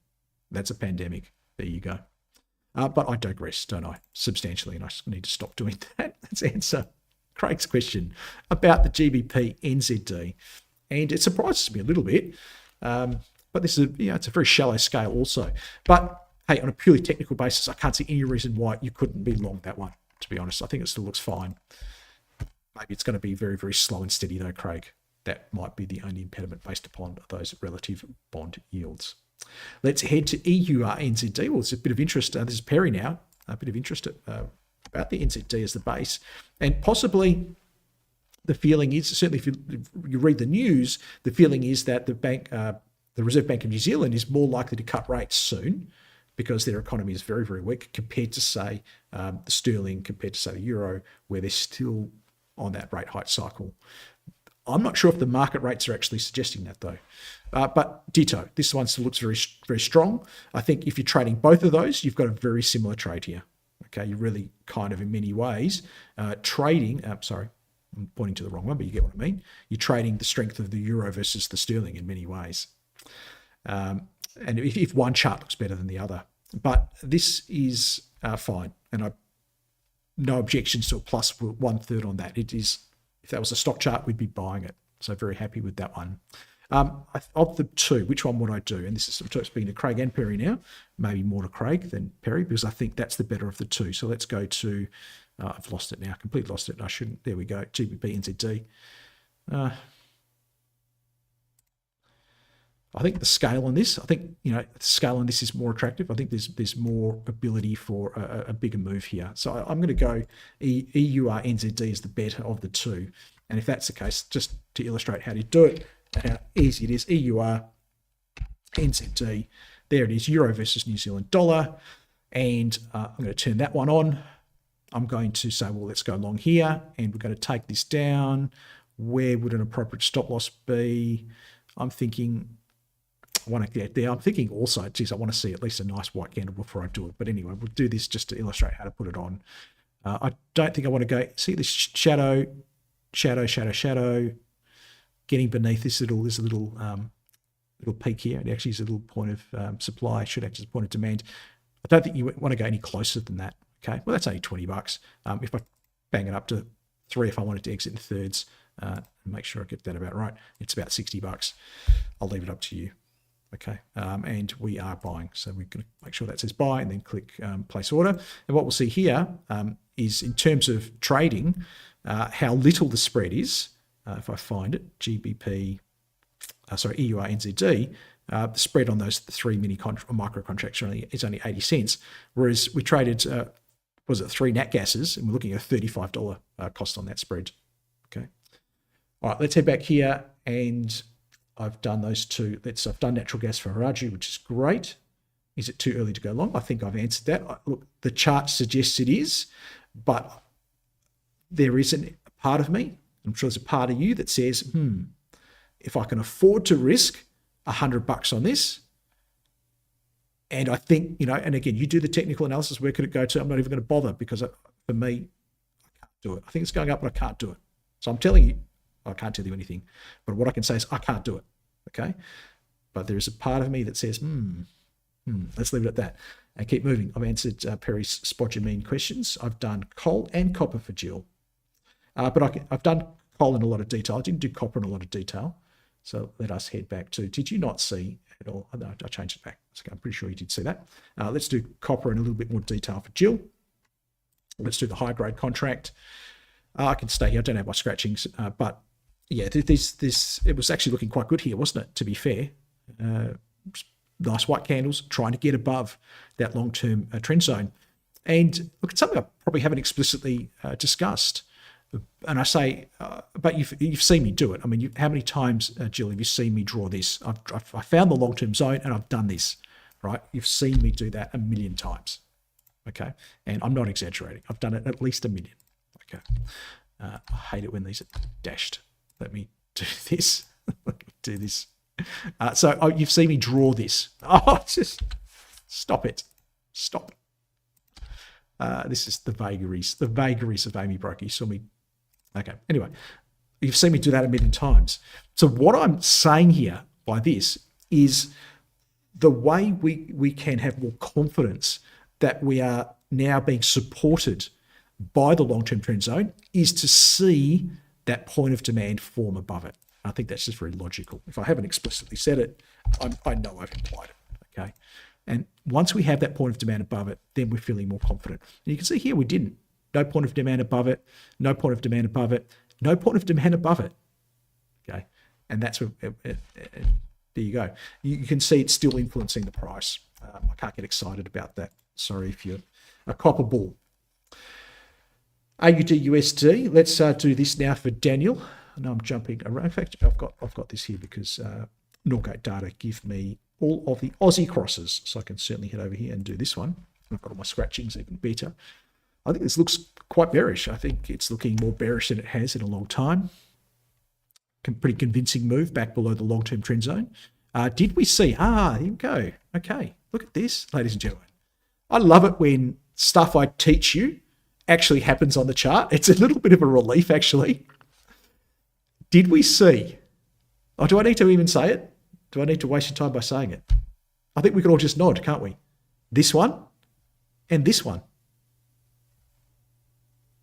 That's a pandemic. There you go. But I digress, don't I? Substantially, and I need to stop doing that. Let's answer Craig's question about the GBPNZD. And it surprises me a little bit. But this is, it's a very shallow scale also. But hey, on a purely technical basis, I can't see any reason why you couldn't be long that one, to be honest. I think it still looks fine. Maybe it's going to be very, very slow and steady though, Craig. That might be the only impediment based upon those relative bond yields. Let's head to EURNZD. Well, there's a bit of interest. This is Perry now. A bit of interest about the NZD as the base. And possibly the feeling is, certainly if you read the news, the feeling is that the Reserve Bank of New Zealand is more likely to cut rates soon because their economy is very, very weak compared to, say, the sterling, compared to, say, the euro, where they're still on that rate hike cycle. I'm not sure if the market rates are actually suggesting that, though. But ditto, this one still looks very, very strong. I think if you're trading both of those, you've got a very similar trade here. Okay, you're really kind of in many ways trading, sorry, I'm pointing to the wrong one, but you get what I mean. You're trading the strength of the euro versus the sterling in many ways. And if one chart looks better than the other. But this is fine. And no objections to a plus 1/3 on that. It is, if that was a stock chart, we'd be buying it. So very happy with that one. Of the two, which one would I do? And this is speaking to Craig and Perry now, maybe more to Craig than Perry, because I think that's the better of the two. So let's go to, I've lost it now, completely lost it. I shouldn't, there we go, GBPNZD. I think the scale on this, the scale on this is more attractive. I think there's more ability for a bigger move here. So I'm going to go EURNZD is the better of the two. And if that's the case, just to illustrate how to do it, how easy it is, EURNZD, there it is, euro versus New Zealand dollar. And I'm going to turn that one on. I'm going to say, well, let's go long here, and we're going to take this down. Where would an appropriate stop loss be? I'm thinking, I want to get there. I'm thinking also, geez, I want to see at least a nice white candle before I do it. But anyway, we'll do this just to illustrate how to put it on. I don't think I want to go, see this shadow, getting beneath this little peak here. It actually is a little point of supply, should actually be a point of demand. I don't think you want to go any closer than that. Okay, well, that's only $20. If I bang it up to 3, if I wanted to exit in thirds, make sure I get that about right, it's about $60. I'll leave it up to you. Okay, and we are buying. So we're going to make sure that says buy and then click place order. And what we'll see here is in terms of trading, how little the spread is. If I find it, EURNZD, the spread on those 3 micro contracts is only 80 cents, whereas we traded, was it 3 nat gases, and we're looking at a $35 cost on that spread. Okay. All right, let's head back here, and I've done those two. I've done natural gas for Haraju, which is great. Is it too early to go long? I think I've answered that. Look, the chart suggests it is, but there is a part of me, I'm sure there's a part of you that says, if I can afford to risk $100 on this, and I think, and again, you do the technical analysis, where could it go to? I'm not even going to bother, because for me, I can't do it. I think it's going up, but I can't do it. So I'm telling you, I can't tell you anything, but what I can say is I can't do it. Okay. But there is a part of me that says, let's leave it at that and keep moving. I've answered Perry's spodumene questions. I've done coal and copper for Jill. But I've done coal in a lot of detail. I didn't do copper in a lot of detail. So let us head back to, did you not see at all? Oh, no, I changed it back. So I'm pretty sure you did see that. Let's do copper in a little bit more detail for Jill. Let's do the high grade contract. I can stay here. I don't have my scratchings, but yeah, it was actually looking quite good here, wasn't it? To be fair, nice white candles, trying to get above that long-term trend zone. And look, it's something I probably haven't explicitly discussed. And I say, but you've seen me do it. I mean, how many times, Jill, have you seen me draw this? I found the long-term zone and I've done this, right? You've seen me do that a million times, okay? And I'm not exaggerating. I've done it at least a million, okay? I hate it when these are dashed. Let me do this. Let me do this. So you've seen me draw this. Oh, just stop it. Stop it. This is the vagaries of Amy Broker. You saw me. Okay. Anyway, you've seen me do that a million times. So what I'm saying here by this is the way we can have more confidence that we are now being supported by the long-term trend zone is to see that point of demand form above it. I think that's just very logical. If I haven't explicitly said it, I know I've implied it, okay? And once we have that point of demand above it, then we're feeling more confident. And you can see here we didn't. No point of demand above it, no point of demand above it, no point of demand above it, okay? And that's where, there you go. You can see it's still influencing the price. I can't get excited about that. Sorry if you're a copper bull. AUDUSD, let's do this now for Daniel. I know I'm jumping around. In fact, I've got this here because Norgate Data give me all of the Aussie crosses, so I can certainly head over here and do this one. I've got all my scratchings even better. I think this looks quite bearish. I think it's looking more bearish than it has in a long time. Pretty convincing move back below the long-term trend zone. Did we see? Here we go. Okay, look at this, ladies and gentlemen. I love it when stuff I teach you actually happens on the chart. It's a little bit of a relief, actually. Did we see? Oh, do I need to even say it? Do I need to waste your time by saying it? I think we can all just nod, can't we? This one and this one.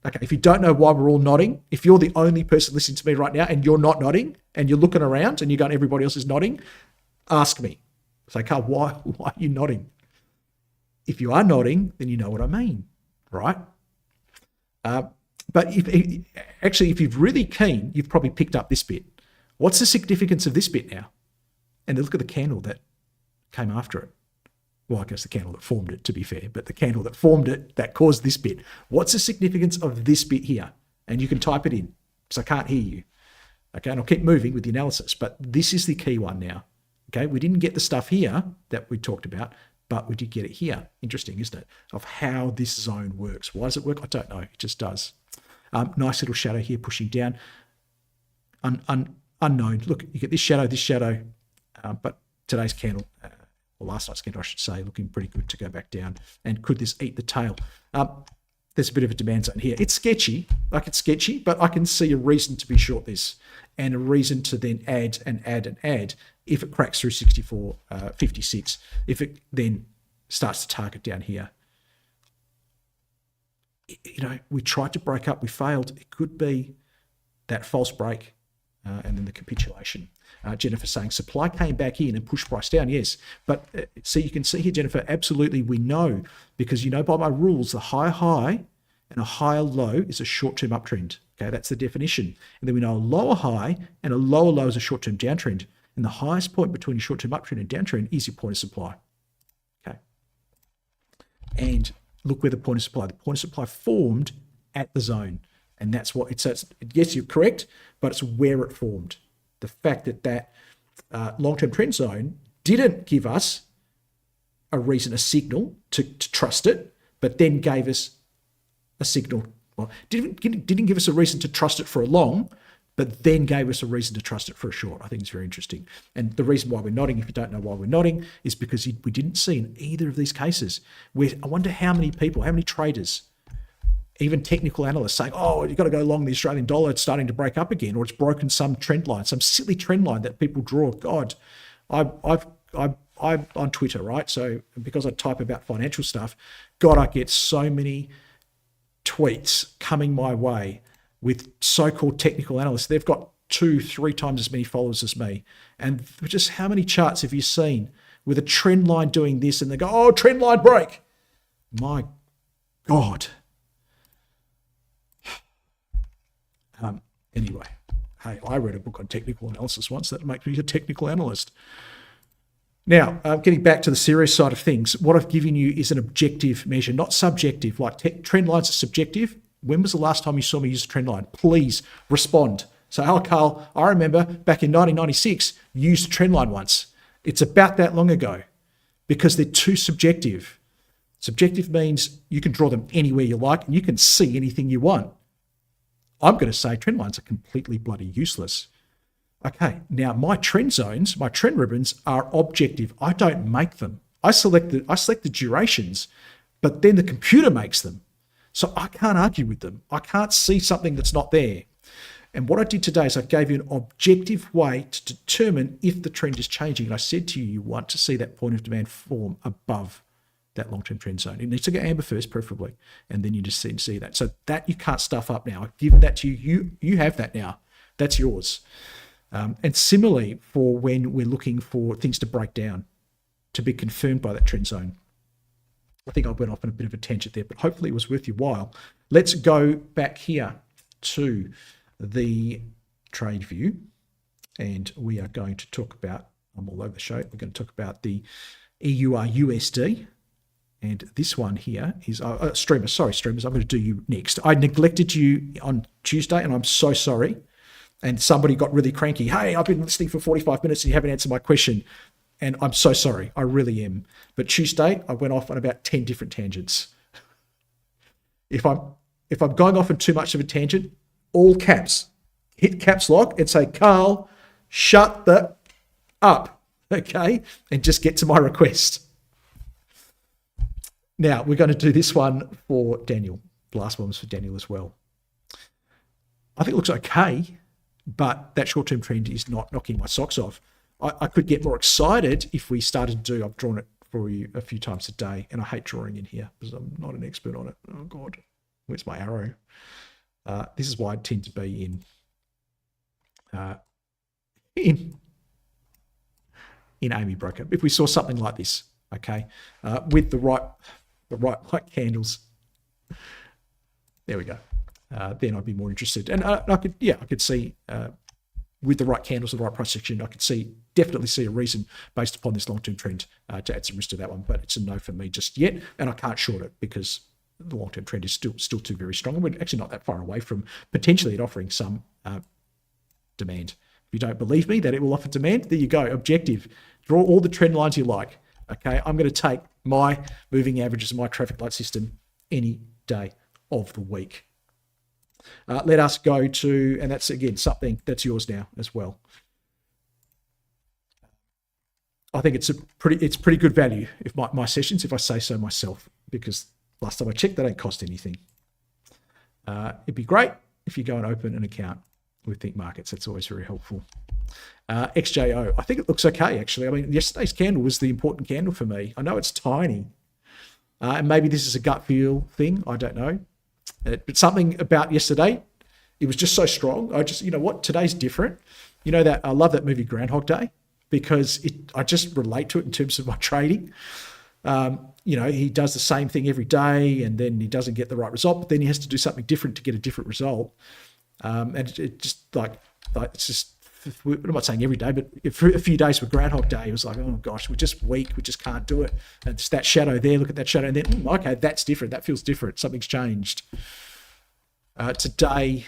Okay, if you don't know why we're all nodding, if you're the only person listening to me right now and you're not nodding and you're looking around and you're going, everybody else is nodding, ask me. Say, Carl, why are you nodding? If you are nodding, then you know what I mean, right? But if you're really keen, you've probably picked up this bit. What's the significance of this bit now? And look at the candle that came after it. Well, I guess the candle that formed it, to be fair, but the candle that formed it, that caused this bit. What's the significance of this bit here? And you can type it in, because I can't hear you. Okay, and I'll keep moving with the analysis, but this is the key one now. Okay, we didn't get the stuff here that we talked about, but we did get it here. Interesting, isn't it? Of how this zone works. Why does it work? I don't know. It just does. Nice little shadow here pushing down. Unknown. Look, you get this shadow, but today's candle, or last night's candle, I should say, looking pretty good to go back down. And could this eat the tail? There's a bit of a demand zone here. It's sketchy, but I can see a reason to be short this and a reason to then add if it cracks through 64.56, if it then starts to target down here. You know, we tried to break up, we failed. It could be that false break and then the capitulation. Jennifer saying supply came back in and pushed price down. Yes, but see, you can see here, Jennifer, absolutely we know, because you know by my rules, the higher high and a higher low is a short-term uptrend. Okay, that's the definition. And then we know a lower high and a lower low is a short-term downtrend. And the highest point between a short-term uptrend and downtrend is your point of supply. Okay. And look where the point of supply. The point of supply formed at the zone. And that's what it says. Yes, you're correct, but it's where it formed. The fact that long-term trend zone didn't give us a signal to trust it, but then gave us a signal. Well, didn't give us a reason to trust it for a long, but then gave us a reason to trust it for a short. I think it's very interesting. And the reason why we're nodding, if you don't know why we're nodding, is because we didn't see in either of these cases. I wonder how many people, how many traders, even technical analysts saying, oh, you've got to go long the Australian dollar, it's starting to break up again, or it's broken some trend line, some silly trend line that people draw. God, I'm on Twitter, right? So because I type about financial stuff, God, I get so many tweets coming my way with so-called technical analysts. They've got 2-3 times as many followers as me. And just how many charts have you seen with a trend line doing this and they go, oh, trend line break. My God. Anyway, hey, I read a book on technical analysis once that makes me a technical analyst. Now, getting back to the serious side of things, what I've given you is an objective measure, not subjective. Like trend lines are subjective. When was the last time you saw me use a trend line? Please respond. So, oh, Carl, I remember back in 1996, you used a trend line once. It's about that long ago because they're too subjective. Subjective means you can draw them anywhere you like and you can see anything you want. I'm going to say trend lines are completely bloody useless. Okay, now my trend zones, my trend ribbons are objective. I don't make them. I select the durations, but then the computer makes them. So I can't argue with them. I can't see something that's not there. And what I did today is I gave you an objective way to determine if the trend is changing. And I said to you, you want to see that point of demand form above that long-term trend zone. It needs to go amber first, preferably, and then you just see that. So that you can't stuff up now. I've given that to you. You have that now. That's yours. And similarly, for when we're looking for things to break down, to be confirmed by that trend zone. I think I went off on a bit of a tangent there, but hopefully it was worth your while. Let's go back here to the trade view, and we are going to talk about, I'm all over the show, we're going to talk about the EURUSD. And this one here is streamers. Sorry, streamers. I'm going to do you next. I neglected you on Tuesday, and I'm so sorry. And somebody got really cranky. Hey, I've been listening for 45 minutes and you haven't answered my question. And I'm so sorry. I really am. But Tuesday, I went off on about 10 different tangents. If I'm going off on too much of a tangent, all caps, hit caps lock and say, Carl, shut the up, okay? And just get to my request. Now, we're going to do this one for Daniel. The last one was for Daniel as well. I think it looks okay, but that short-term trend is not knocking my socks off. I could get more excited if we started to do, I've drawn it for you a few times a day, and I hate drawing in here because I'm not an expert on it. Oh, God. Where's my arrow? This is why I tend to be in Amy Broker. If we saw something like this, okay, with the right light candles, there we go. Then I'd be more interested. And I could see with the right candles, the right price section, I could definitely see a reason based upon this long-term trend to add some risk to that one. But it's a no for me just yet, and I can't short it because the long-term trend is still too very strong, and we're actually not that far away from potentially it offering some demand. If you don't believe me that it will offer demand, there you go. Objective. Draw all the trend lines you like. Okay, I'm going to take my moving averages, my traffic light system any day of the week. Let us go to, and that's again something that's yours now as well. I think it's pretty good value if my sessions, if I say so myself, because last time I checked, they don't cost anything. It'd be great if you go and open an account with ThinkMarkets. That's always very helpful. XJO, I think it looks okay, actually. I mean, yesterday's candle was the important candle for me. I know it's tiny. And maybe this is a gut feel thing. I don't know. But something about yesterday, it was just so strong. You know what? Today's different. You know that I love that movie Groundhog Day because I just relate to it in terms of my trading. He does the same thing every day and then he doesn't get the right result, but then he has to do something different to get a different result. And it just it's just, I'm not saying every day, but for a few days with Groundhog Day, it was like, oh gosh, we're just weak. We just can't do it. And it's that shadow there. Look at that shadow. And then, okay, that's different. That feels different. Something's changed. Today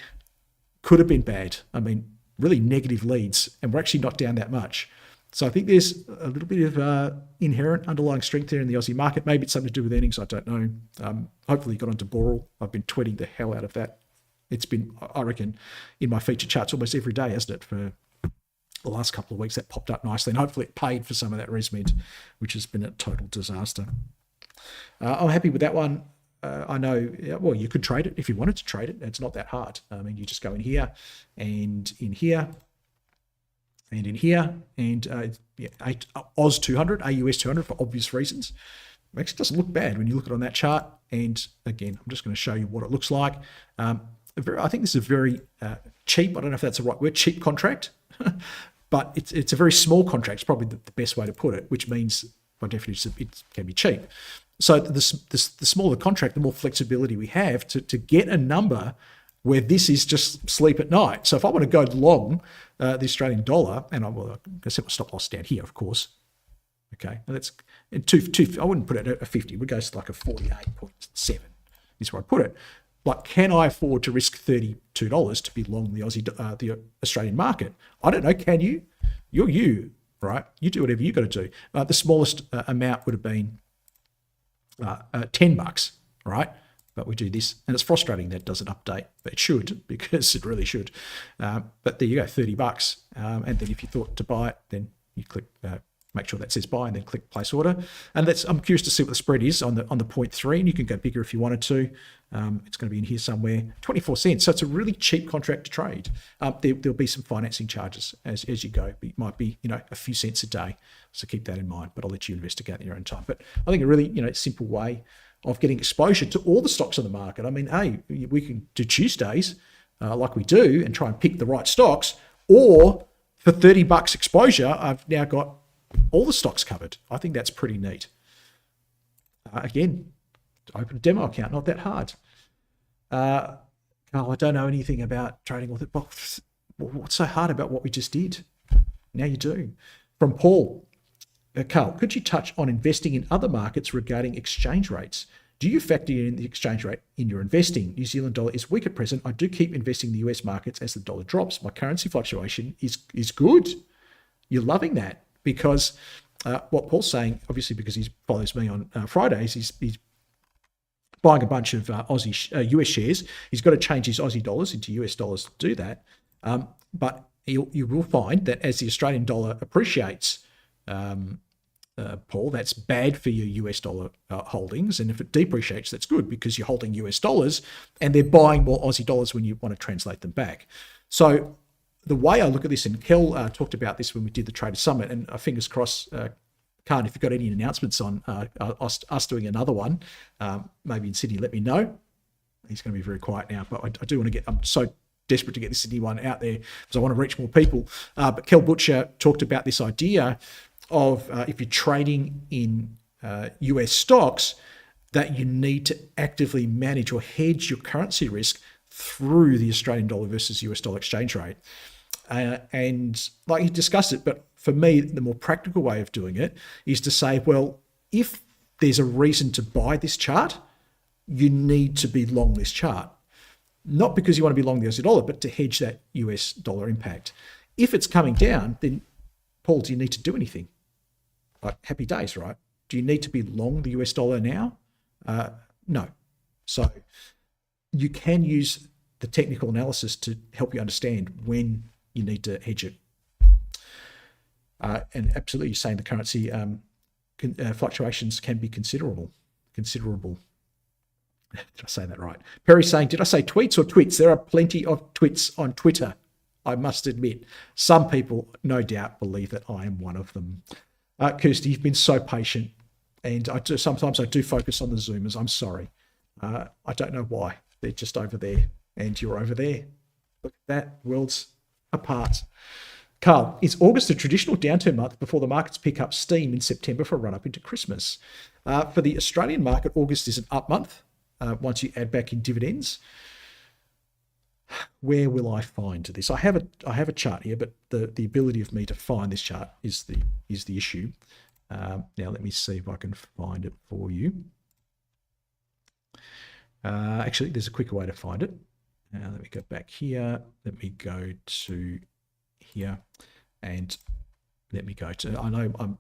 could have been bad. I mean, really negative leads, and we're actually not down that much. So I think there's a little bit of inherent underlying strength there in the Aussie market. Maybe it's something to do with earnings. I don't know. Hopefully you got onto Boral. I've been tweeting the hell out of that. It's been, I reckon, in my feature charts almost every day, hasn't it, for the last couple of weeks. That popped up nicely, and hopefully it paid for some of that ResMed, which has been a total disaster. I'm happy with that one. I know, well, you could trade it if you wanted to trade it. It's not that hard. I mean, you just go in here and in here and in here and AUS200, AUS200 for obvious reasons. It actually doesn't look bad when you look at it on that chart. And again, I'm just going to show you what it looks like. I think this is a very cheap, I don't know if that's the right word, cheap contract, but it's a very small contract. It's probably the best way to put it, which means by definition it can be cheap. So the smaller the contract, the more flexibility we have to get a number where this is just sleep at night. So if I want to go long the Australian dollar, and I'm going to set my stop loss down here, of course. Okay, and that's I wouldn't put it at a 50. We'd go to like a 48.7 is where I put it. Like, can I afford to risk $32 to be long the Australian market? I don't know. Can you? You're you, right? You do whatever you got to do. The smallest amount would have been $10, right? But we do this, and it's frustrating that it doesn't update, but it should, because it really should. But there you go, $30. And then if you thought to buy it, then you click, make sure that says buy, and then click place order. And I'm curious to see what the spread is on the 0.3, and you can go bigger if you wanted to. It's going to be in here somewhere, 24 cents. So it's a really cheap contract to trade. There'll be some financing charges as you go. It might be, a few cents a day. So keep that in mind, but I'll let you investigate in your own time. But I think a really, simple way of getting exposure to all the stocks on the market. I mean, hey, we can do Tuesdays like we do and try and pick the right stocks, or for $30 exposure, I've now got all the stocks covered. I think that's pretty neat. Again, open a demo account, not that hard. Carl, I don't know anything about trading with it. What's so hard about what we just did? Now you do. From Paul. Carl, could you touch on investing in other markets regarding exchange rates? Do you factor in the exchange rate in your investing? New Zealand dollar is weak at present. I do keep investing in the US markets as the dollar drops. My currency fluctuation is good. You're loving that, because what Paul's saying, obviously because he follows me on Fridays, he's buying a bunch of US shares. He's got to change his Aussie dollars into US dollars to do that. But you will find that as the Australian dollar appreciates, Paul, that's bad for your US dollar holdings. And if it depreciates, that's good, because you're holding US dollars and they're buying more Aussie dollars when you want to translate them back. So the way I look at this, and Kel talked about this when we did the Trader Summit, and fingers crossed, Khan, if you've got any announcements on us doing another one, maybe in Sydney, let me know. He's going to be very quiet now, but I do want to I'm so desperate to get the Sydney one out there because I want to reach more people. But Kel Butcher talked about this idea of if you're trading in US stocks, that you need to actively manage or hedge your currency risk through the Australian dollar versus US dollar exchange rate. And like he discussed it, but for me, the more practical way of doing it is to say, well, if there's a reason to buy this chart, you need to be long this chart. Not because you want to be long the Aussie dollar, but to hedge that US dollar impact. If it's coming down, then Paul, do you need to do anything? Like, happy days, right? Do you need to be long the US dollar now? No. So you can use the technical analysis to help you understand when you need to hedge it. And absolutely, you're saying the currency fluctuations can be considerable. Did I say that right? Perry's saying, did I say tweets or twits? There are plenty of twits on Twitter, I must admit. Some people, no doubt, believe that I am one of them. Kirsty, you've been so patient, and sometimes I do focus on the Zoomers. I'm sorry. I don't know why. They're just over there, and you're over there. Look at that, worlds apart. Carl, is August a traditional downturn month before the markets pick up steam in September for a run-up into Christmas? For the Australian market, August is an up month once you add back in dividends. Where will I find this? I have a chart here, but the ability of me to find this chart is the issue. Now let me see if I can find it for you. Actually, there's a quicker way to find it. Let me go back here. Let me go to here, and let me go to. I know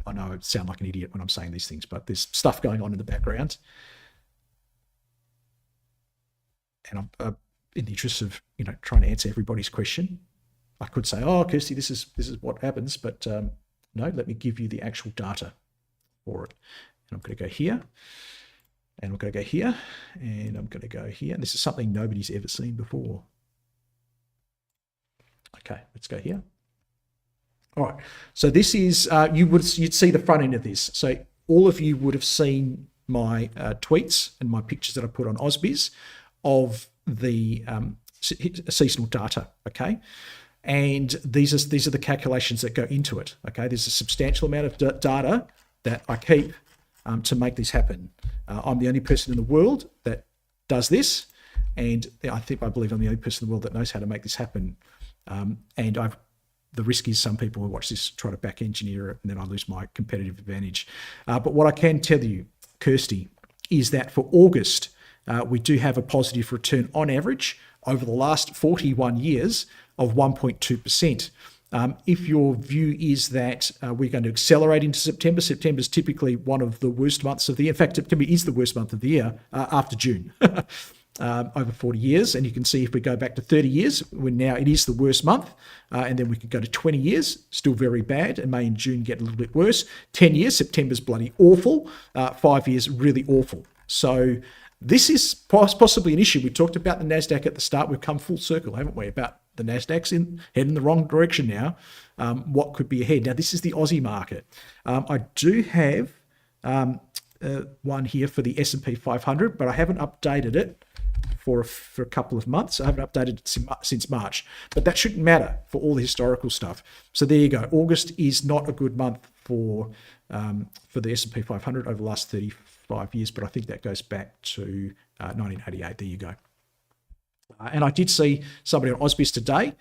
I sound like an idiot when I'm saying these things, but there's stuff going on in the background, and I'm in the interest of trying to answer everybody's question. I could say, oh, Kirsty, this is what happens, but no. Let me give you the actual data for it, and I'm going to go here. And I'm going to go here, and I'm going to go here. And this is something nobody's ever seen before. Okay, let's go here. All right, so this is, you'd see the front end of this. So all of you would have seen my tweets and my pictures that I put on AusBiz of the seasonal data, okay? And these are the calculations that go into it, okay? There's a substantial amount of data that I keep to make this happen. I'm the only person in the world that does this, and I believe I'm the only person in the world that knows how to make this happen. And the risk is some people who watch this try to back engineer it, and then I lose my competitive advantage. But what I can tell you, Kirsty, is that for August, we do have a positive return on average over the last 41 years of 1.2%. If your view is that we're going to accelerate into September, September is typically one of the worst months of the year. In fact, September is the worst month of the year after June. Over 40 years, and you can see if we go back to 30 years, when now it is the worst month, and then we could go to 20 years, still very bad, and May and June get a little bit worse. 10 years, September's bloody awful. 5 years, really awful. So this is possibly an issue. We talked about the NASDAQ at the start. We've come full circle, haven't we, about the NASDAQ's heading in the wrong direction now. What could be ahead? Now, this is the Aussie market. I do have one here for the S&P 500, but I haven't updated it for a couple of months. I haven't updated it since March, but that shouldn't matter for all the historical stuff. So there you go. August is not a good month for the S&P 500 over the last 35 years, but I think that goes back to 1988. There you go. And I did see somebody on Ausbiz today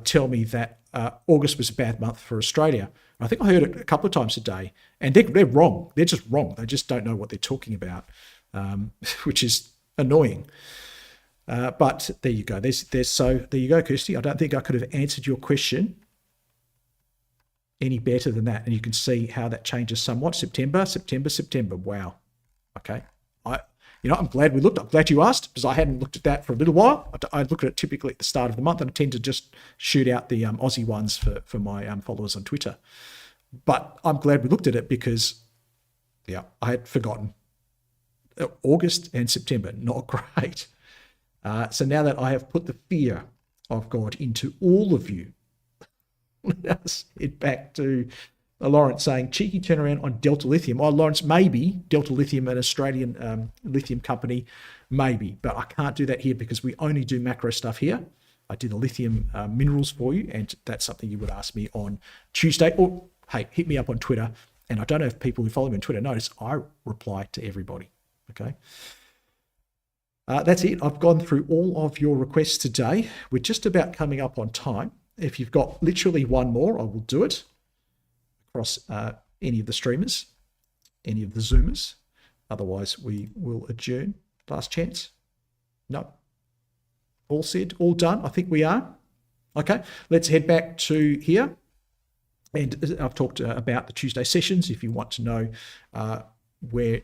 tell me that August was a bad month for Australia. I think I heard it a couple of times today, and they're wrong. They're just wrong. They just don't know what they're talking about, which is annoying. But there you go. So there you go, Kirsty. I don't think I could have answered your question any better than that. And you can see how that changes somewhat. September. Wow. Okay. I'm glad we looked. I'm glad you asked, because I hadn't looked at that for a little while. I look at it typically at the start of the month, and I tend to just shoot out the Aussie ones for my followers on Twitter. But I'm glad we looked at it because, I had forgotten. August and September, not great. So now that I have put the fear of God into all of you, let us head back to Lawrence saying, cheeky turnaround on Delta Lithium. Oh, Lawrence, maybe Delta Lithium, an Australian lithium company, maybe. But I can't do that here because we only do macro stuff here. I did the lithium minerals for you, and that's something you would ask me on Tuesday. Or, hey, hit me up on Twitter. And I don't know if people who follow me on Twitter notice, I reply to everybody. Okay. That's it. I've gone through all of your requests today. We're just about coming up on time. If you've got literally one more, I will do it across any of the streamers, any of the Zoomers. Otherwise, we will adjourn. Last chance? No. All said, all done. I think we are. Okay, let's head back to here. And I've talked about the Tuesday sessions. If you want to know where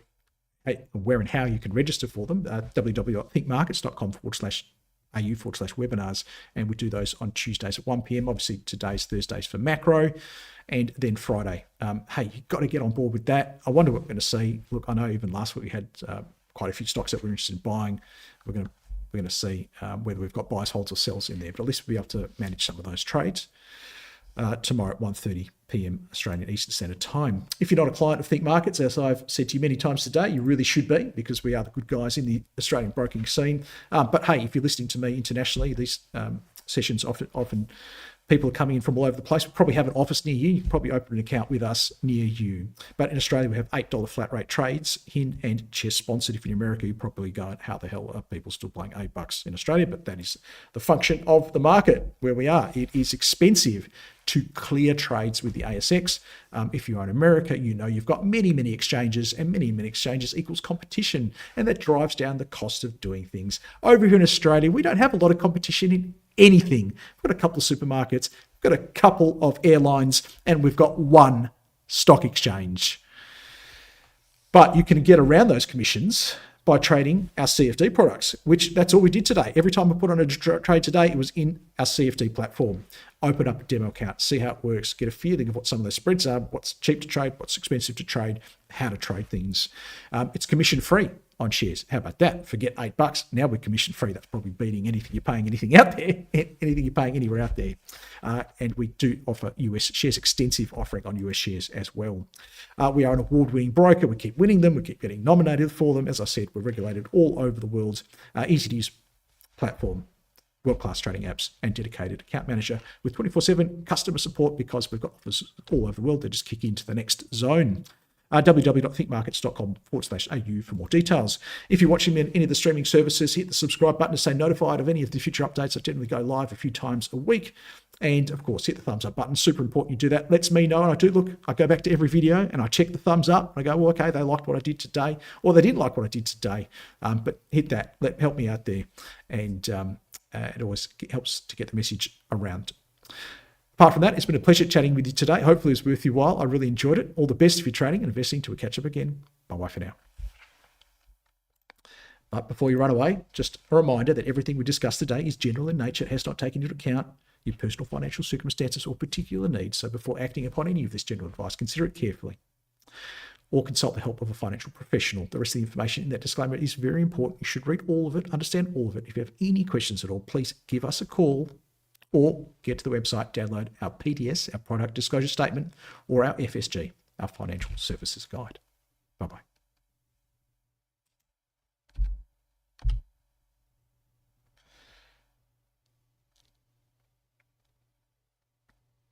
and how you can register for them, www.thinkmarkets.com/au/webinars, and we do those on Tuesdays at 1 p.m. Obviously, today's Thursdays for macro, and then Friday. Hey, you've got to get on board with that. I wonder what we're going to see. Look, I know even last week we had quite a few stocks that we're interested in buying. We're going to see whether we've got buys, holds, or sells in there, but at least we'll be able to manage some of those trades. Tomorrow at 1:30 p.m. Australian Eastern Standard Time. If you're not a client of ThinkMarkets, as I've said to you many times today, you really should be, because we are the good guys in the Australian broking scene. But hey, if you're listening to me internationally, these sessions often people are coming in from all over the place. We probably have an office near you. You can probably open an account with us near you. But in Australia, we have $8 flat rate trades, HIN and CHESS sponsored. If you're in America, you're probably going, how the hell are people still paying $8 in Australia? But that is the function of the market where we are. It is expensive to clear trades with the ASX. If you're in America, you know you've got many, many exchanges, and many, many exchanges equals competition, and that drives down the cost of doing things. Over here in Australia, we don't have a lot of competition in anything. We've got a couple of supermarkets, we've got a couple of airlines, and we've got one stock exchange. But you can get around those commissions by trading our CFD products, which that's all we did today. Every time I put on a trade today, it was in our CFD platform. Open up a demo account, see how it works, get a feeling of what some of those spreads are, what's cheap to trade, what's expensive to trade, how to trade things. It's commission free on shares. How about that? Forget $8. Now we're commission free. That's probably beating anything you're paying anything out there, anything you're paying anywhere out there. And we do offer US shares, extensive offering on US shares as well. We are an award-winning broker. We keep winning them. We keep getting nominated for them. As I said, we're regulated all over the world. Easy to use platform, world-class trading apps, and dedicated account manager with 24/7 customer support, because we've got offers all over the world that just kick into the next zone. www.thinkmarkets.com/au for more details. If you're watching me on any of the streaming services, hit the subscribe button to stay notified of any of the future updates. I generally go live a few times a week. And of course, hit the thumbs up button. Super important you do that. Lets me know. And I go back to every video and I check the thumbs up. I go, well, okay, they liked what I did today, or they didn't like what I did today. But hit that. Help me out there. And it always helps to get the message around. Apart from that, it's been a pleasure chatting with you today. Hopefully it was worth your while. I really enjoyed it. All the best for your trading and investing. Till we catch up again. Bye-bye for now. But before you run away, just a reminder that everything we discussed today is general in nature, has not taken into account your personal financial circumstances or particular needs. So before acting upon any of this general advice, consider it carefully or consult the help of a financial professional. The rest of the information in that disclaimer is very important. You should read all of it, understand all of it. If you have any questions at all, please give us a call or get to the website, download our PDS, our product disclosure statement, or our FSG, our financial services guide. Bye-bye.